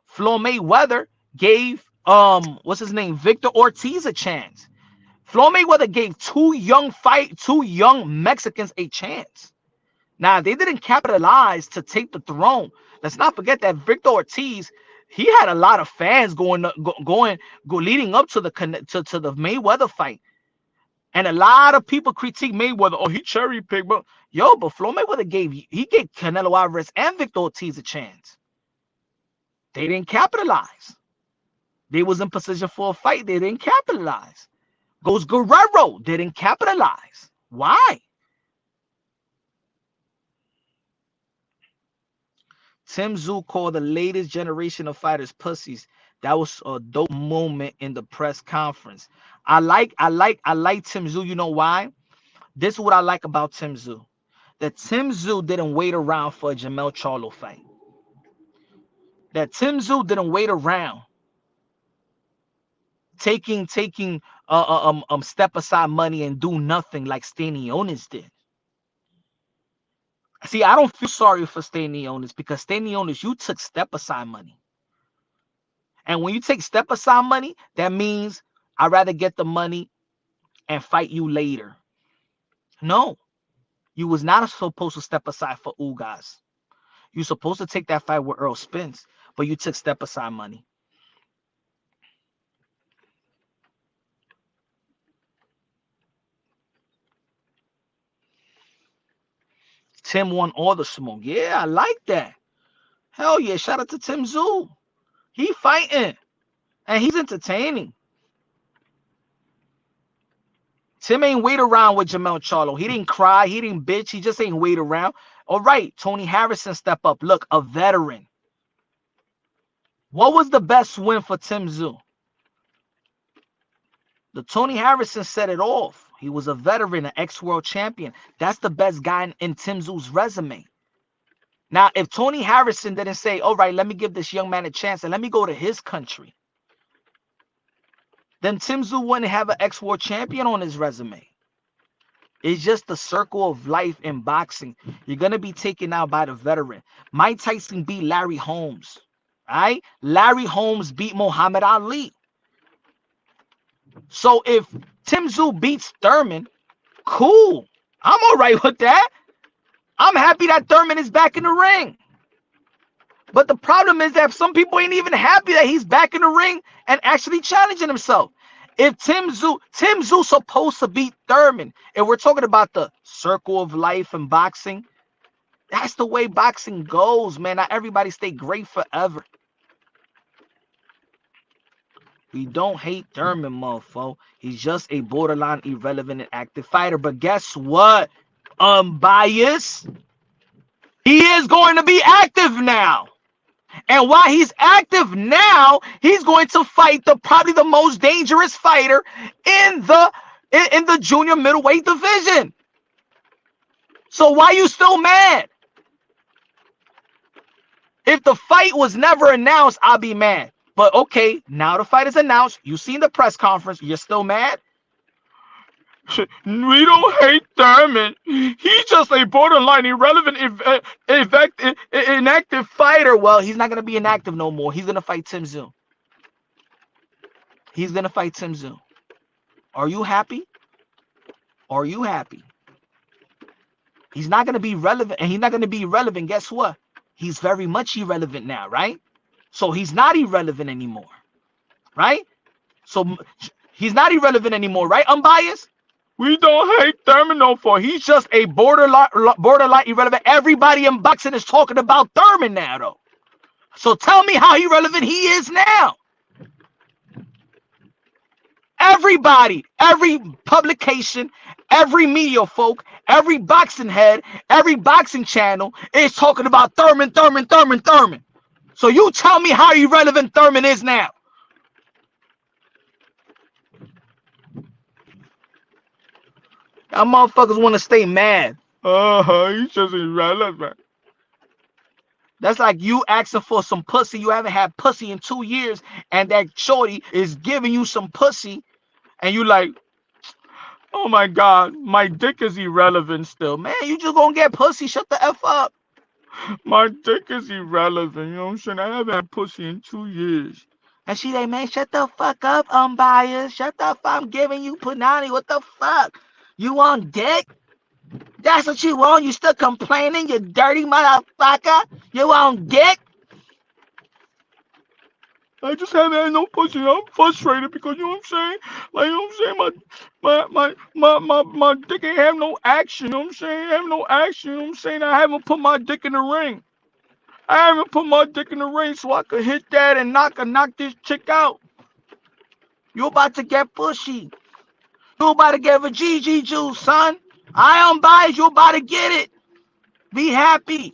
Floyd Mayweather gave what's his name, Victor Ortiz a chance. Floyd Mayweather gave two young Mexicans a chance. Now they didn't capitalize to take the throne. Let's not forget that Victor Ortiz, he had a lot of fans leading up to the Mayweather fight, and a lot of people critique Mayweather. Oh, he cherry picked, but Floyd Mayweather gave Canelo Alvarez and Victor Ortiz a chance. They didn't capitalize. They was in position for a fight. They didn't capitalize. Goes Guerrero, didn't capitalize. Why? Tim Tszyu called the latest generation of fighters pussies. That was a dope moment in the press conference. I like Tim Tszyu. You know why? This is what I like about Tim Tszyu. That Tim Tszyu didn't wait around for a Jermell Charlo fight. That Tim Tszyu didn't wait around taking step aside money and do nothing like Stanionis did. See, I don't feel sorry for Stanionis, because Stanionis, you took step aside money. And when you take step aside money, that means I'd rather get the money and fight you later. No, you was not supposed to step aside for Ugas. You're supposed to take that fight with Earl Spence, but you took step aside money. Tim won all the smoke. Yeah, I like that. Hell yeah, shout out to Tim Tszyu. He fighting, and he's entertaining. Tim ain't wait around with Jermell Charlo. He didn't cry. He didn't bitch. He just ain't wait around. All right, Tony Harrison step up. Look, a veteran. What was the best win for Tim Tszyu? The Tony Harrison set it off. He was a veteran, an ex-world champion. That's the best guy in Tim Tszyu's resume. Now, if Tony Harrison didn't say, all right, let me give this young man a chance and let me go to his country, then Tim Tszyu wouldn't have an ex-world champion on his resume. It's just the circle of life in boxing. You're going to be taken out by the veteran. Mike Tyson beat Larry Holmes. All right? Larry Holmes beat Muhammad Ali. So if Tim Tszyu beats Thurman, cool. I'm all right with that. I'm happy that Thurman is back in the ring. But the problem is that some people ain't even happy that he's back in the ring and actually challenging himself. If Tim Tszyu supposed to beat Thurman, and we're talking about the circle of life in boxing, that's the way boxing goes, man. Not everybody stay great forever. We don't hate Thurman, motherfucker. He's just a borderline irrelevant and active fighter. But guess what? Unbiased. He is going to be active now. And while he's active now, he's going to fight probably the most dangerous fighter in the junior middleweight division. So why are you still mad? If the fight was never announced, I'll be mad. But okay, now the fight is announced. You seen the press conference. You're still mad? We don't hate Thurman. He's just a borderline irrelevant, inactive fighter. Well, he's not going to be inactive no more. He's going to fight Tim Tszyu. He's going to fight Tim Tszyu. Are you happy? Are you happy? He's not going to be relevant, and he's not going to be relevant. Guess what? He's very much irrelevant now, right? So he's not irrelevant anymore, right? So he's not irrelevant anymore, right? Unbiased? We don't hate Thurman no more. He's just a borderline irrelevant. Everybody in boxing is talking about Thurman now, though. So tell me how irrelevant he is now. Everybody, every publication, every media folk, every boxing head, every boxing channel is talking about Thurman. So you tell me how irrelevant Thurman is now. Y'all motherfuckers want to stay mad. He's just irrelevant. That's like you asking for some pussy. You haven't had pussy in 2 years, and that shorty is giving you some pussy, and you like, oh my God, my dick is irrelevant still. Man, you just gonna get pussy. Shut the F up. My dick is irrelevant. You know what I'm saying? I haven't had pussy in 2 years. And she like, man, shut the fuck up, unbiased. Shut the fuck. I'm giving you punani. What the fuck? You want dick? That's what you want? You still complaining, you dirty motherfucker? You want dick? I just haven't had no pussy. I'm frustrated because, you know what I'm saying? Like, you know what I'm saying? My dick ain't have no action. You know what I'm saying? Have no action. You know what I'm saying? I haven't put my dick in the ring. I haven't put my dick in the ring so I could hit that and knock this chick out. You about to get pushy. You about to get a GG juice, son. I unbiased. You about to get it. Be happy.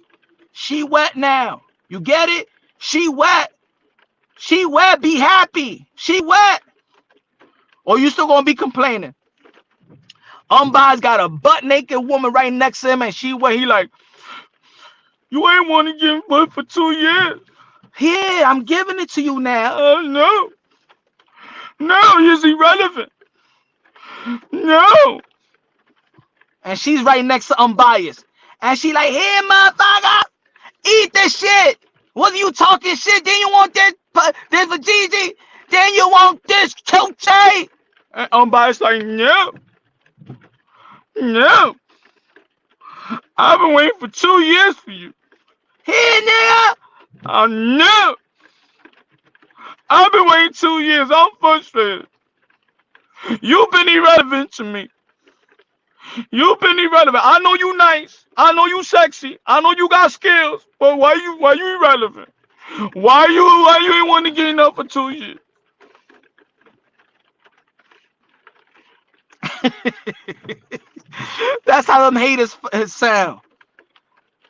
She wet now. You get it? She wet. She wet. Be happy. She wet. Or you still gonna be complaining? Unbiased got a butt naked woman right next to him, and she wet. He like, you ain't want to give birth for 2 years. Here, I'm giving it to you now. No. No, he's irrelevant. No. And she's right next to unbiased. And she like, here, motherfucker, eat this shit. Wasn't you talking shit? Then you want this for Gigi? Then you want this Choche? And unbiased like, no. No. I've been waiting for 2 years for you. Here, nigga. Oh, no. I've been waiting 2 years. I'm frustrated. You've been irrelevant to me. You've been irrelevant. I know you nice. I know you sexy. I know you got skills. But why you irrelevant? Why you ain't want to get enough for 2 years? That's how them haters sound.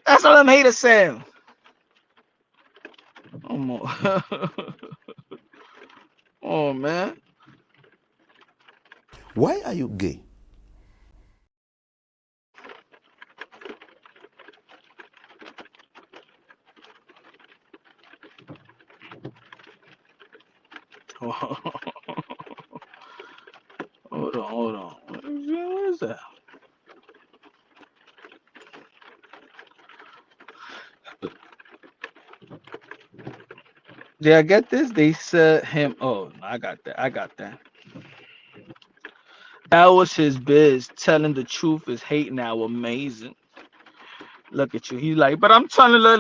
That's how them haters sound. Oh man. Why are you gay? Hold on. What is that? Did I get this? They said him. Oh, I got that. That was his biz. Telling the truth is hate now. Amazing. Look at you. He's like, but I'm telling her,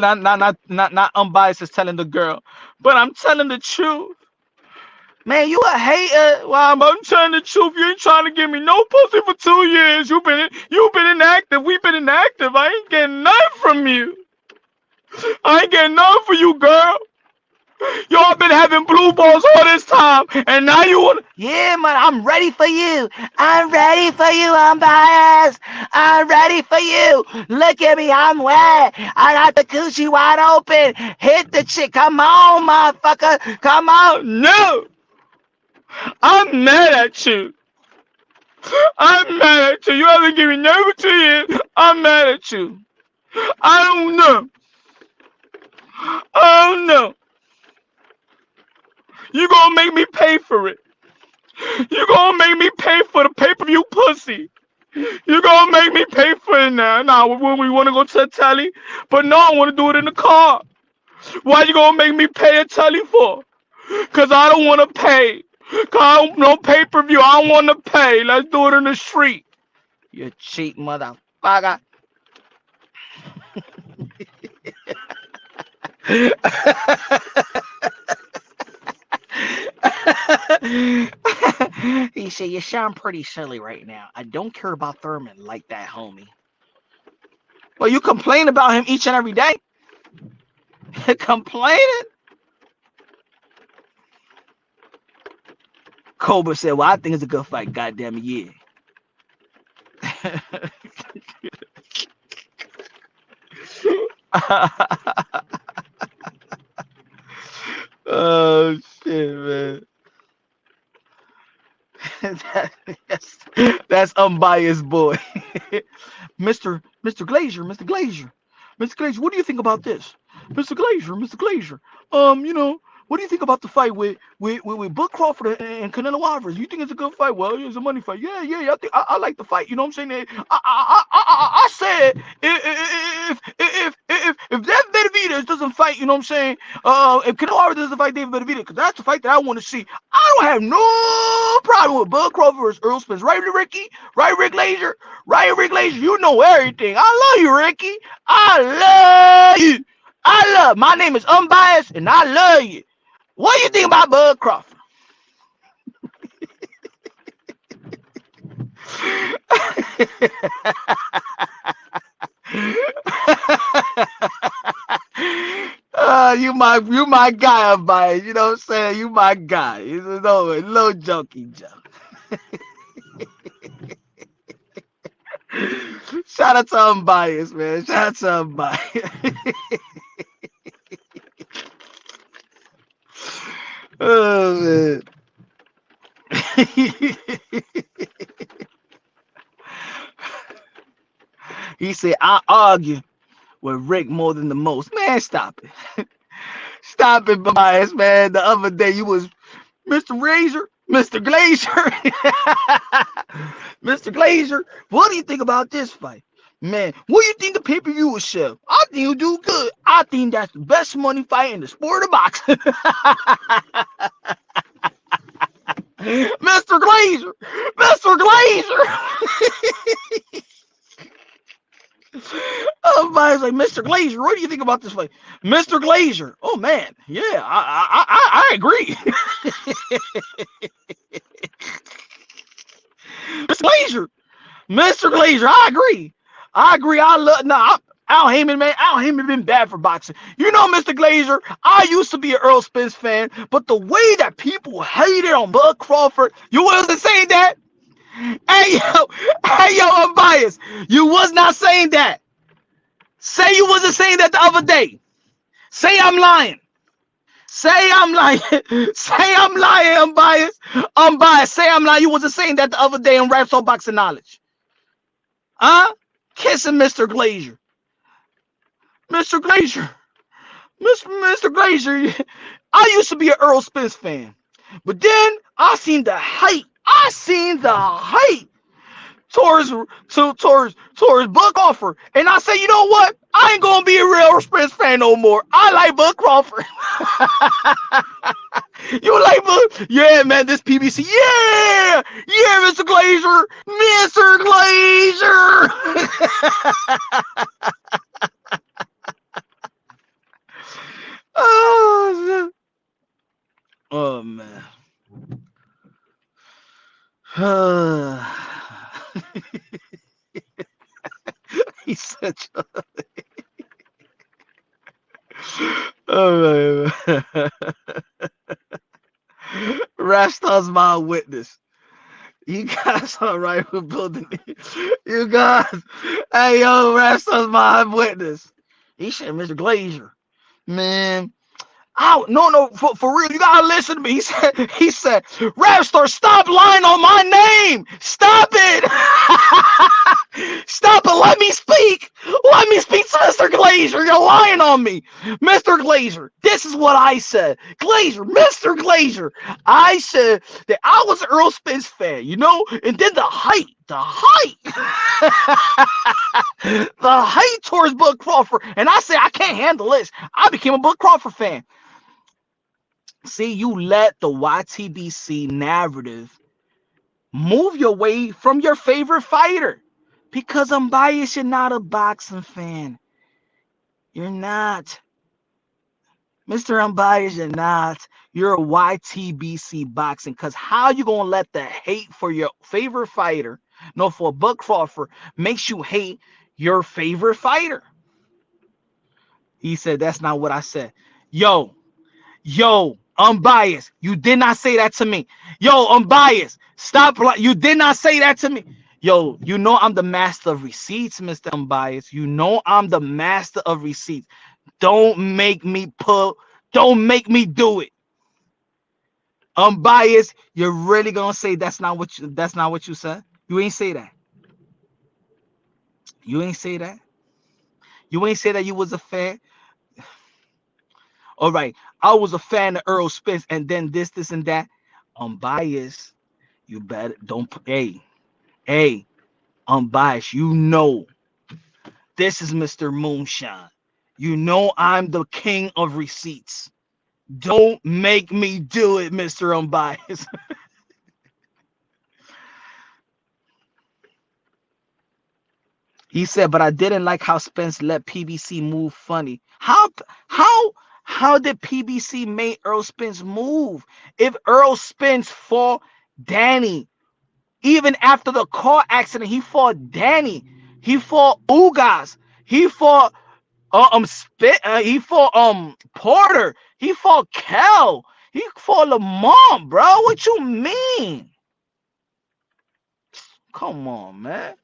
not unbiased is telling the girl, but I'm telling the truth. Man, you a hater. Well, I'm telling the truth. You ain't trying to give me no pussy for 2 years. You been inactive. We been inactive. I ain't getting nothing from you. I ain't getting nothing for you, girl. Y'all been having blue balls all this time, and now you want? Yeah, man, I'm ready for you. I'm ready for you. I'm biased. I'm ready for you. Look at me. I'm wet. I got the coochie wide open. Hit the chick. Come on, motherfucker. Come on. No, I'm mad at you. I'm mad at you. You haven't given me never 2 years. I'm mad at you. I don't know. I don't know. You gonna make me pay for it. You gonna make me pay for the pay-per-view pussy. You gonna make me pay for it now. Now, when we wanna go to the telly, but no, I wanna do it in the car. Why you gonna make me pay a telly for? Cause I don't wanna pay. Cause I don't no pay-per-view. I don't wanna pay. Let's do it in the street. You cheap motherfucker. He said, you sound pretty silly right now. I don't care about Thurman like that, homie. Well, you complain about him each and every day. Complaining? Cobra said, well, I think it's a good fight. Goddamn it, yeah. Oh, shit, man. That's unbiased boy. Mr. Glazier, Mr. Glazier. Mr. Glazier, what do you think about this? Mr. Glazier, Mr. Glazier. What do you think about the fight with Bud Crawford and Canelo Alvarez? You think it's a good fight? Well, it's a money fight. Yeah. I like the fight. You know what I'm saying? I said if that Benavidez doesn't fight, you know what I'm saying? If Canelo Alvarez doesn't fight David Benavidez, because that's the fight that I want to see. I don't have no problem with Bud Crawford versus Earl Spence. Right, Ricky? Right, Rick Glazier? Right, Rick Glazier? You know everything. I love you, Ricky. I love you. My name is Unbiased, and I love you. What do you think about Bud Crawford? You my guy, Unbiased. You know what I'm saying? You my guy. It's a little jokey joke. Shout out to Unbiased, man. Shout out to Unbiased. Oh, man. He said, I argue with Rick more than the most. Man, stop it. Stop it, Bias, man. The other day you was Mr. Razor, Mr. Glazier. Mr. Glazier, what do you think about this fight? Man, what do you think the pay-per-view will show? I think you'll do good. I think that's the best money fight in the sport of boxing. Mr. Glazier! Mr. Glazier! Everybody's like, Mr. Glazier, what do you think about this fight? Mr. Glazier, oh man, yeah, I agree. Mr. Glazier, Mr. Glazier, I agree. I love Al Heyman, man. Al Heyman been bad for boxing. You know, Mr. Glazier, I used to be an Earl Spence fan, but the way that people hated on Bud Crawford, you wasn't saying that. Hey yo, Unbiased. You was not saying that. Say you wasn't saying that the other day. Say I'm lying. Say I'm lying. Say I'm lying, Unbiased. Unbiased. Say I'm lying. You wasn't saying that the other day on Raps on Boxing Knowledge. Huh? Kissing Mr. Glazier. Mr. Glazier. Mr. Glazier. I used to be an Earl Spence fan. But then I seen the hate. Towards Bud Crawford. And I say, you know what? I ain't gonna be a real Spence fan no more. I like Bud Crawford. You like Bud? Yeah, man, this PBC. Yeah, Mr. Glazier. Mr. Glazier. Oh man. He's such a oh man. Rastar's my witness. You guys are right with building. You guys, hey yo, Rastar's my witness. He said, Mr. Glazier, man. Oh no, for real, you gotta listen to me. He said, Rapstar, stop lying on my name. Stop it. Stop it. Let me speak. Let me speak to Mr. Glazier. You're lying on me. Mr. Glazier, this is what I said. Glazier, Mr. Glazier. I said that I was an Earl Spence fan, you know, and then the height. The height towards Bud Crawford. And I said, I can't handle this. I became a Bud Crawford fan. See, you let the YTBC narrative move your way from your favorite fighter. Because I'm biased, you're not a boxing fan. You're not. Mr. Unbiased, you're not. You're a YTBC boxing. Because how you going to let the hate for your favorite fighter, no, for Bud Crawford, makes you hate your favorite fighter? He said, that's not what I said. Yo, Unbiased, you did not say that to me. Yo, Unbiased, stop. You did not say that to me. Yo, you know I'm the master of receipts, Mr. Unbiased. You know I'm the master of receipts. Don't make me do it. Unbiased, you're really gonna say that's not what you said? You ain't say that. You ain't say that. You ain't say that you was a fan. All right, I was a fan of Earl Spence, and then this, and that. Unbiased, you better don't. Hey, Unbiased. You know, this is Mr. Moonshine. You know I'm the king of receipts. Don't make me do it, Mr. Unbiased. He said, but I didn't like how Spence let PBC move funny. How did PBC make Earl Spence move? If Earl Spence fought Danny, even after the car accident, he fought Danny. He fought Ugas. He fought he fought Porter. He fought Kel. He fought Lamont, bro. What you mean? Come on, man.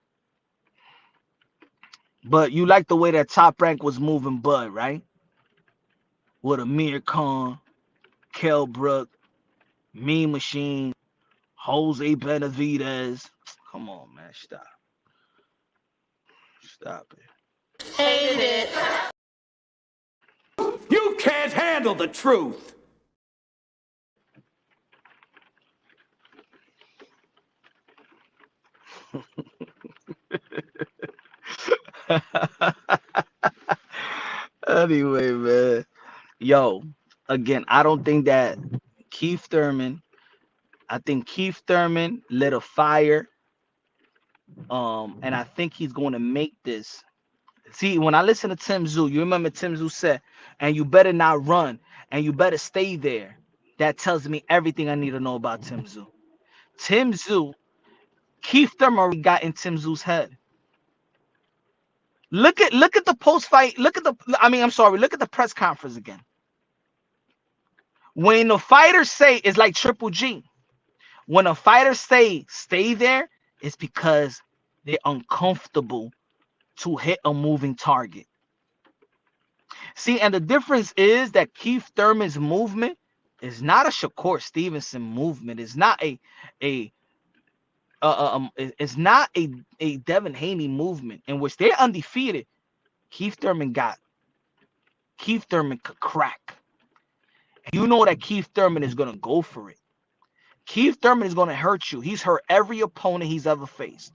But you like the way that Top Rank was moving Bud, right? With Amir Khan, Kell Brook, Mean Machine, Jose Benavidez. Come on, man. Stop it. Hated it. You can't handle the truth. Anyway, man. Yo, again, I don't think that Keith Thurman, I think Keith Thurman lit a fire. And I think he's going to make this. See, when I listen to Tim Tszyu, you remember Tim Tszyu said, and you better not run, and you better stay there. That tells me everything I need to know about Tim Tszyu. Tim Tszyu, Keith Thurman already got in Tim Tszyu's head. Look at the post fight. Look at the press conference again. When the fighters say it's like Triple G. When a fighter say stay there, it's because they're uncomfortable to hit a moving target. See, and the difference is that Keith Thurman's movement is not a Shakur Stevenson movement. It's not it's not a Devin Haney movement in which they're undefeated. Keith Thurman could crack. And you know that Keith Thurman is gonna go for it. Keith Thurman is gonna hurt you. He's hurt every opponent he's ever faced.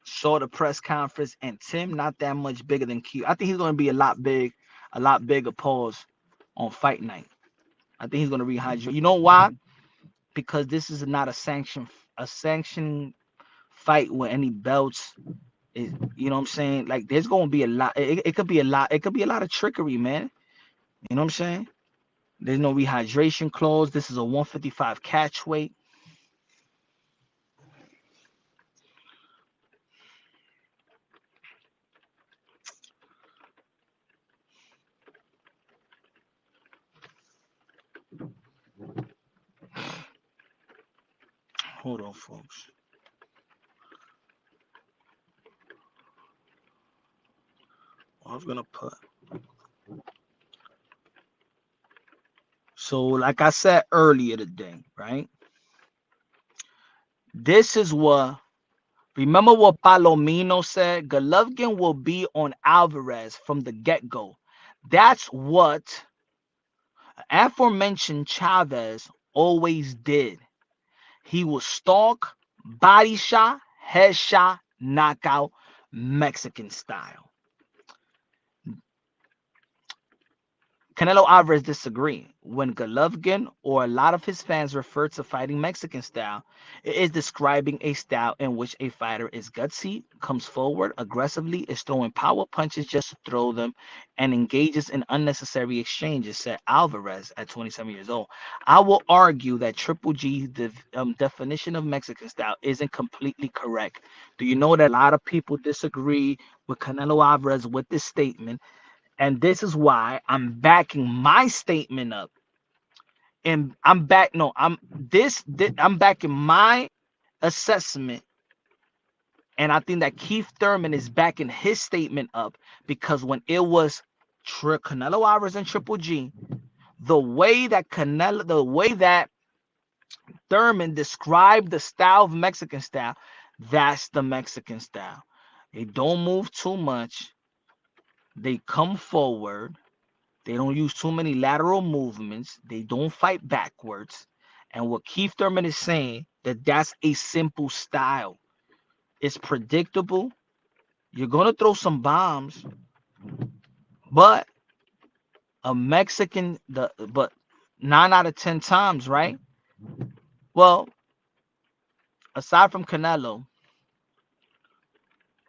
Saw the press conference, and Tim not that much bigger than Keith. I think he's gonna be a lot bigger pause on fight night. I think he's gonna rehydrate. You know why? Because this is not a sanction fight with any belts. You know what I'm saying? Like there's gonna be a lot. It could be a lot. It could be a lot of trickery, man. You know what I'm saying? There's no rehydration clause. This is a 155 catch weight. Hold on, folks. I was gonna put. So, like I said earlier today, right? This is what. Remember what Palomino said? Golovkin will be on Alvarez from the get-go. That's what aforementioned Chavez always did. He will stalk, body shot, headshot, knockout, Mexican style. Canelo Alvarez disagreed. When Golovkin or a lot of his fans refer to fighting Mexican style, it is describing a style in which a fighter is gutsy, comes forward aggressively, is throwing power punches just to throw them, and engages in unnecessary exchanges, said Alvarez at 27 years old. I will argue that Triple G's definition of Mexican style isn't completely correct. Do you know that a lot of people disagree with Canelo Alvarez with this statement? And this is why I'm backing my statement up. And I'm back. No, I'm backing my assessment. And I think that Keith Thurman is backing his statement up because when it was Canelo Alvarez and Triple G, the way that Thurman described the style of Mexican style, that's the Mexican style. They don't move too much. They come forward. They don't use too many lateral movements. They don't fight backwards. And what Keith Thurman is saying, that's a simple style. It's predictable. You're going to throw some bombs, but but 9 out of 10 times, right? Well, aside from Canelo,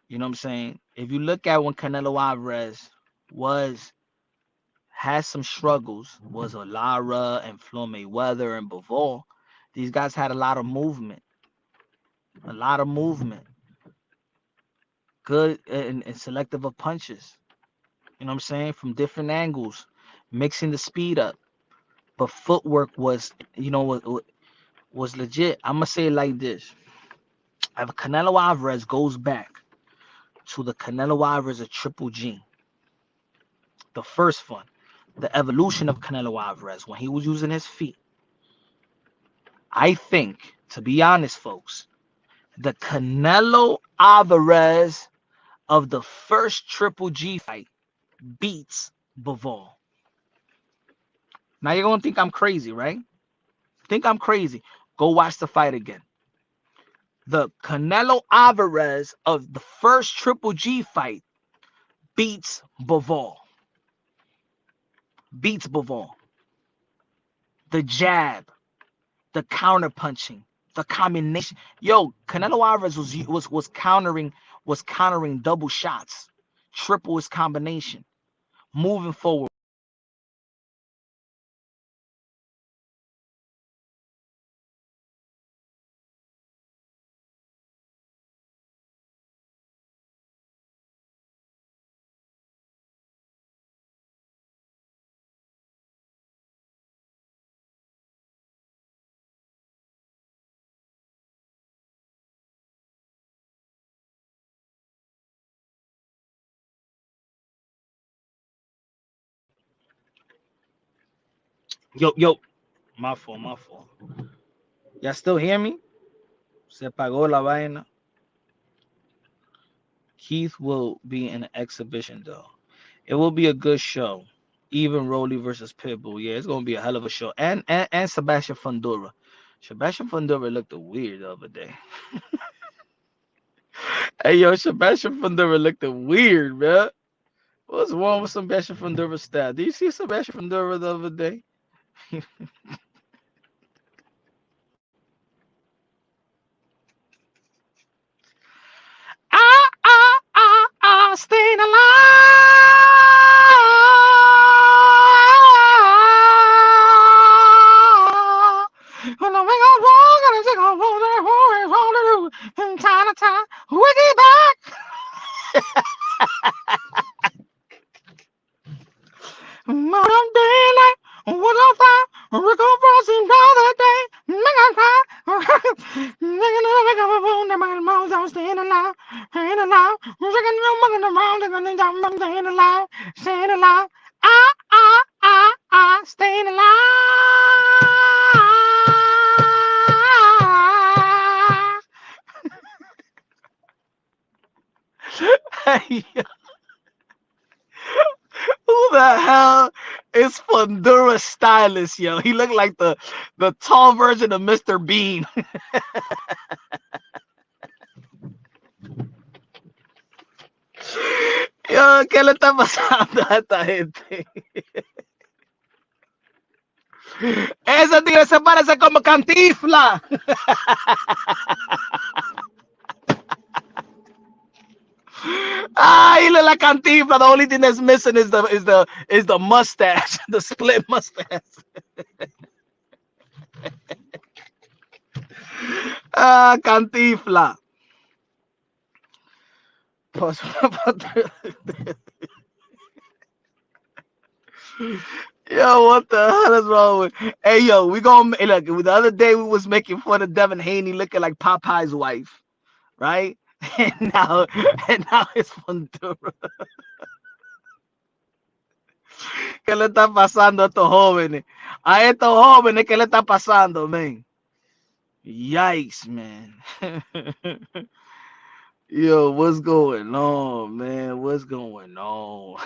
you know what I'm saying? If you look at when Canelo Alvarez has some struggles, was a Lara and Floyd Mayweather and Bivol. These guys had a lot of movement. Good and selective of punches. You know what I'm saying? From different angles, mixing the speed up. But footwork was, was legit. I'm gonna say it like this: if Canelo Alvarez goes back to the Canelo Alvarez of Triple G, the first one, the evolution of Canelo Alvarez when he was using his feet, I think, to be honest, folks, the Canelo Alvarez of the first Triple G fight beats Bivol. Now you're gonna think I'm crazy, right? Think I'm crazy. Go watch the fight again. The Canelo Alvarez of the first Triple G fight beats Bivol. The jab, the counter punching, the combination. Yo, Canelo Alvarez was countering double shots, triple his combination, moving forward. Yo, my fault. Y'all still hear me? Se pagó la vaina. Keith will be in an exhibition though. It will be a good show. Even Rolly versus Pitbull. Yeah, it's gonna be a hell of a show. And Sebastian Fundora. Sebastian Fundora looked weird the other day. Hey yo, Sebastian Fundora looked weird, man. What's wrong with Sebastian Fundora's style? Do you see Sebastian Fundora the other day? Staying alive. alive. Staying alive. Staying alive. Staying alive. Hey, who the hell is Fundura Stylist, yo? He looked like the tall version of Mr. Bean. Yo, ¿qué le está pasando a esta gente? Ese tío se parece como Cantifla. Ah, he look like Cantifla. The only thing that's missing is the mustache, the split mustache. Ah, Cantifla. Yo, what the hell is wrong with? Hey, yo, we gonna look. The other day we was making fun of Devin Haney looking like Popeye's wife, right? And now it's Fundura. ¿Qué le está pasando a estos jóvenes? A estos jóvenes, ¿qué le está pasando, man? Yikes, man. Yo, what's going on, man? What's going on?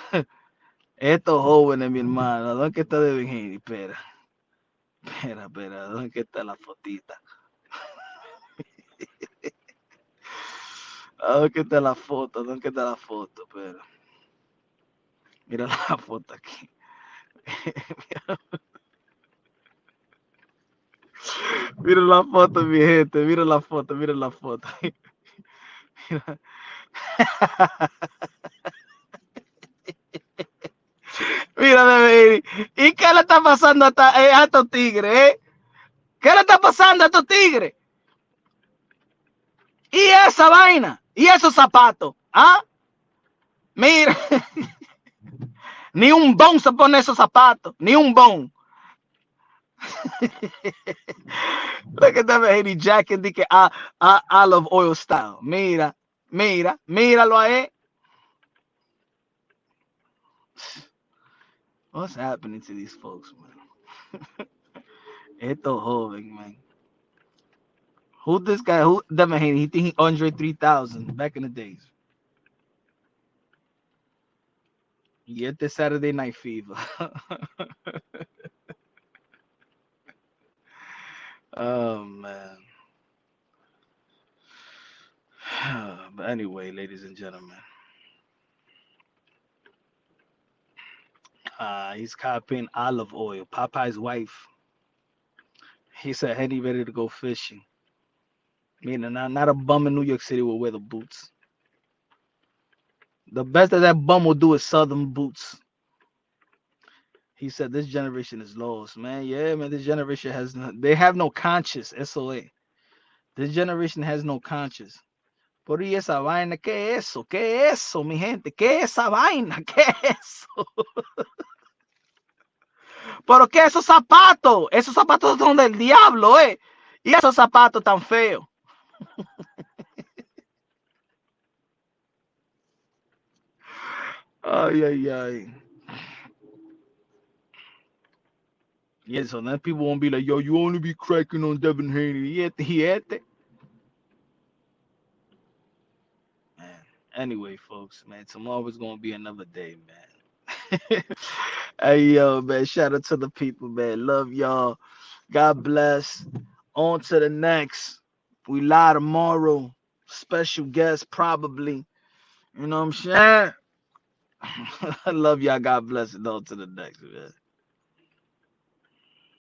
Estos jóvenes, mi hermano. ¿Dónde está Devin Haney? Espera. ¿Dónde está la fotita? ¿Dónde está la foto? ¿Dónde está la foto? Espera. Mira la foto aquí. Mira la foto, mi gente. Mira la foto. Mira. Mira, bebé. ¿Y qué le está pasando a estos tigres, eh? ¿Qué le está pasando a estos tigres? Y esa vaina. Y esos zapatos. ¿Ah? Mira. Ni un bon se pone esos zapatos. Ni un bon. Look at that Haiti jacket. Dice olive oil style. Míralo ahí. What's happening to these folks, man? Esto joven, man. Who this guy? Who Devin Haney? He think he Andre 3000 back in the days. Get the Saturday Night Fever. Oh man. But anyway, ladies and gentlemen, he's copying olive oil. Popeye's wife. He said, "Henny ready to go fishing." Meaning, not a bum in New York City will wear the boots. The best that bum will do is Southern boots. He said, "This generation is lost, man." Yeah, man. This generation they have no conscience. SOA. This generation has no conscience. Por y esa vaina, ¿qué es eso? ¿Qué es eso, mi gente? ¿Qué es esa vaina? ¿Qué es eso? ¿Pero qué esos zapatos? Esos zapatos son del diablo, ¿eh? Y esos zapatos tan feos. Ay. Yeah, so then people won't be like, yo, you only be cracking on Devin Haney. He had that. Man. Anyway, folks, man, tomorrow's gonna be another day, man. Hey, yo, man, shout out to the people, man. Love y'all. God bless. On to the next. We live tomorrow. Special guest, probably. You know what I'm saying? I love y'all. God bless it. On to the next, man.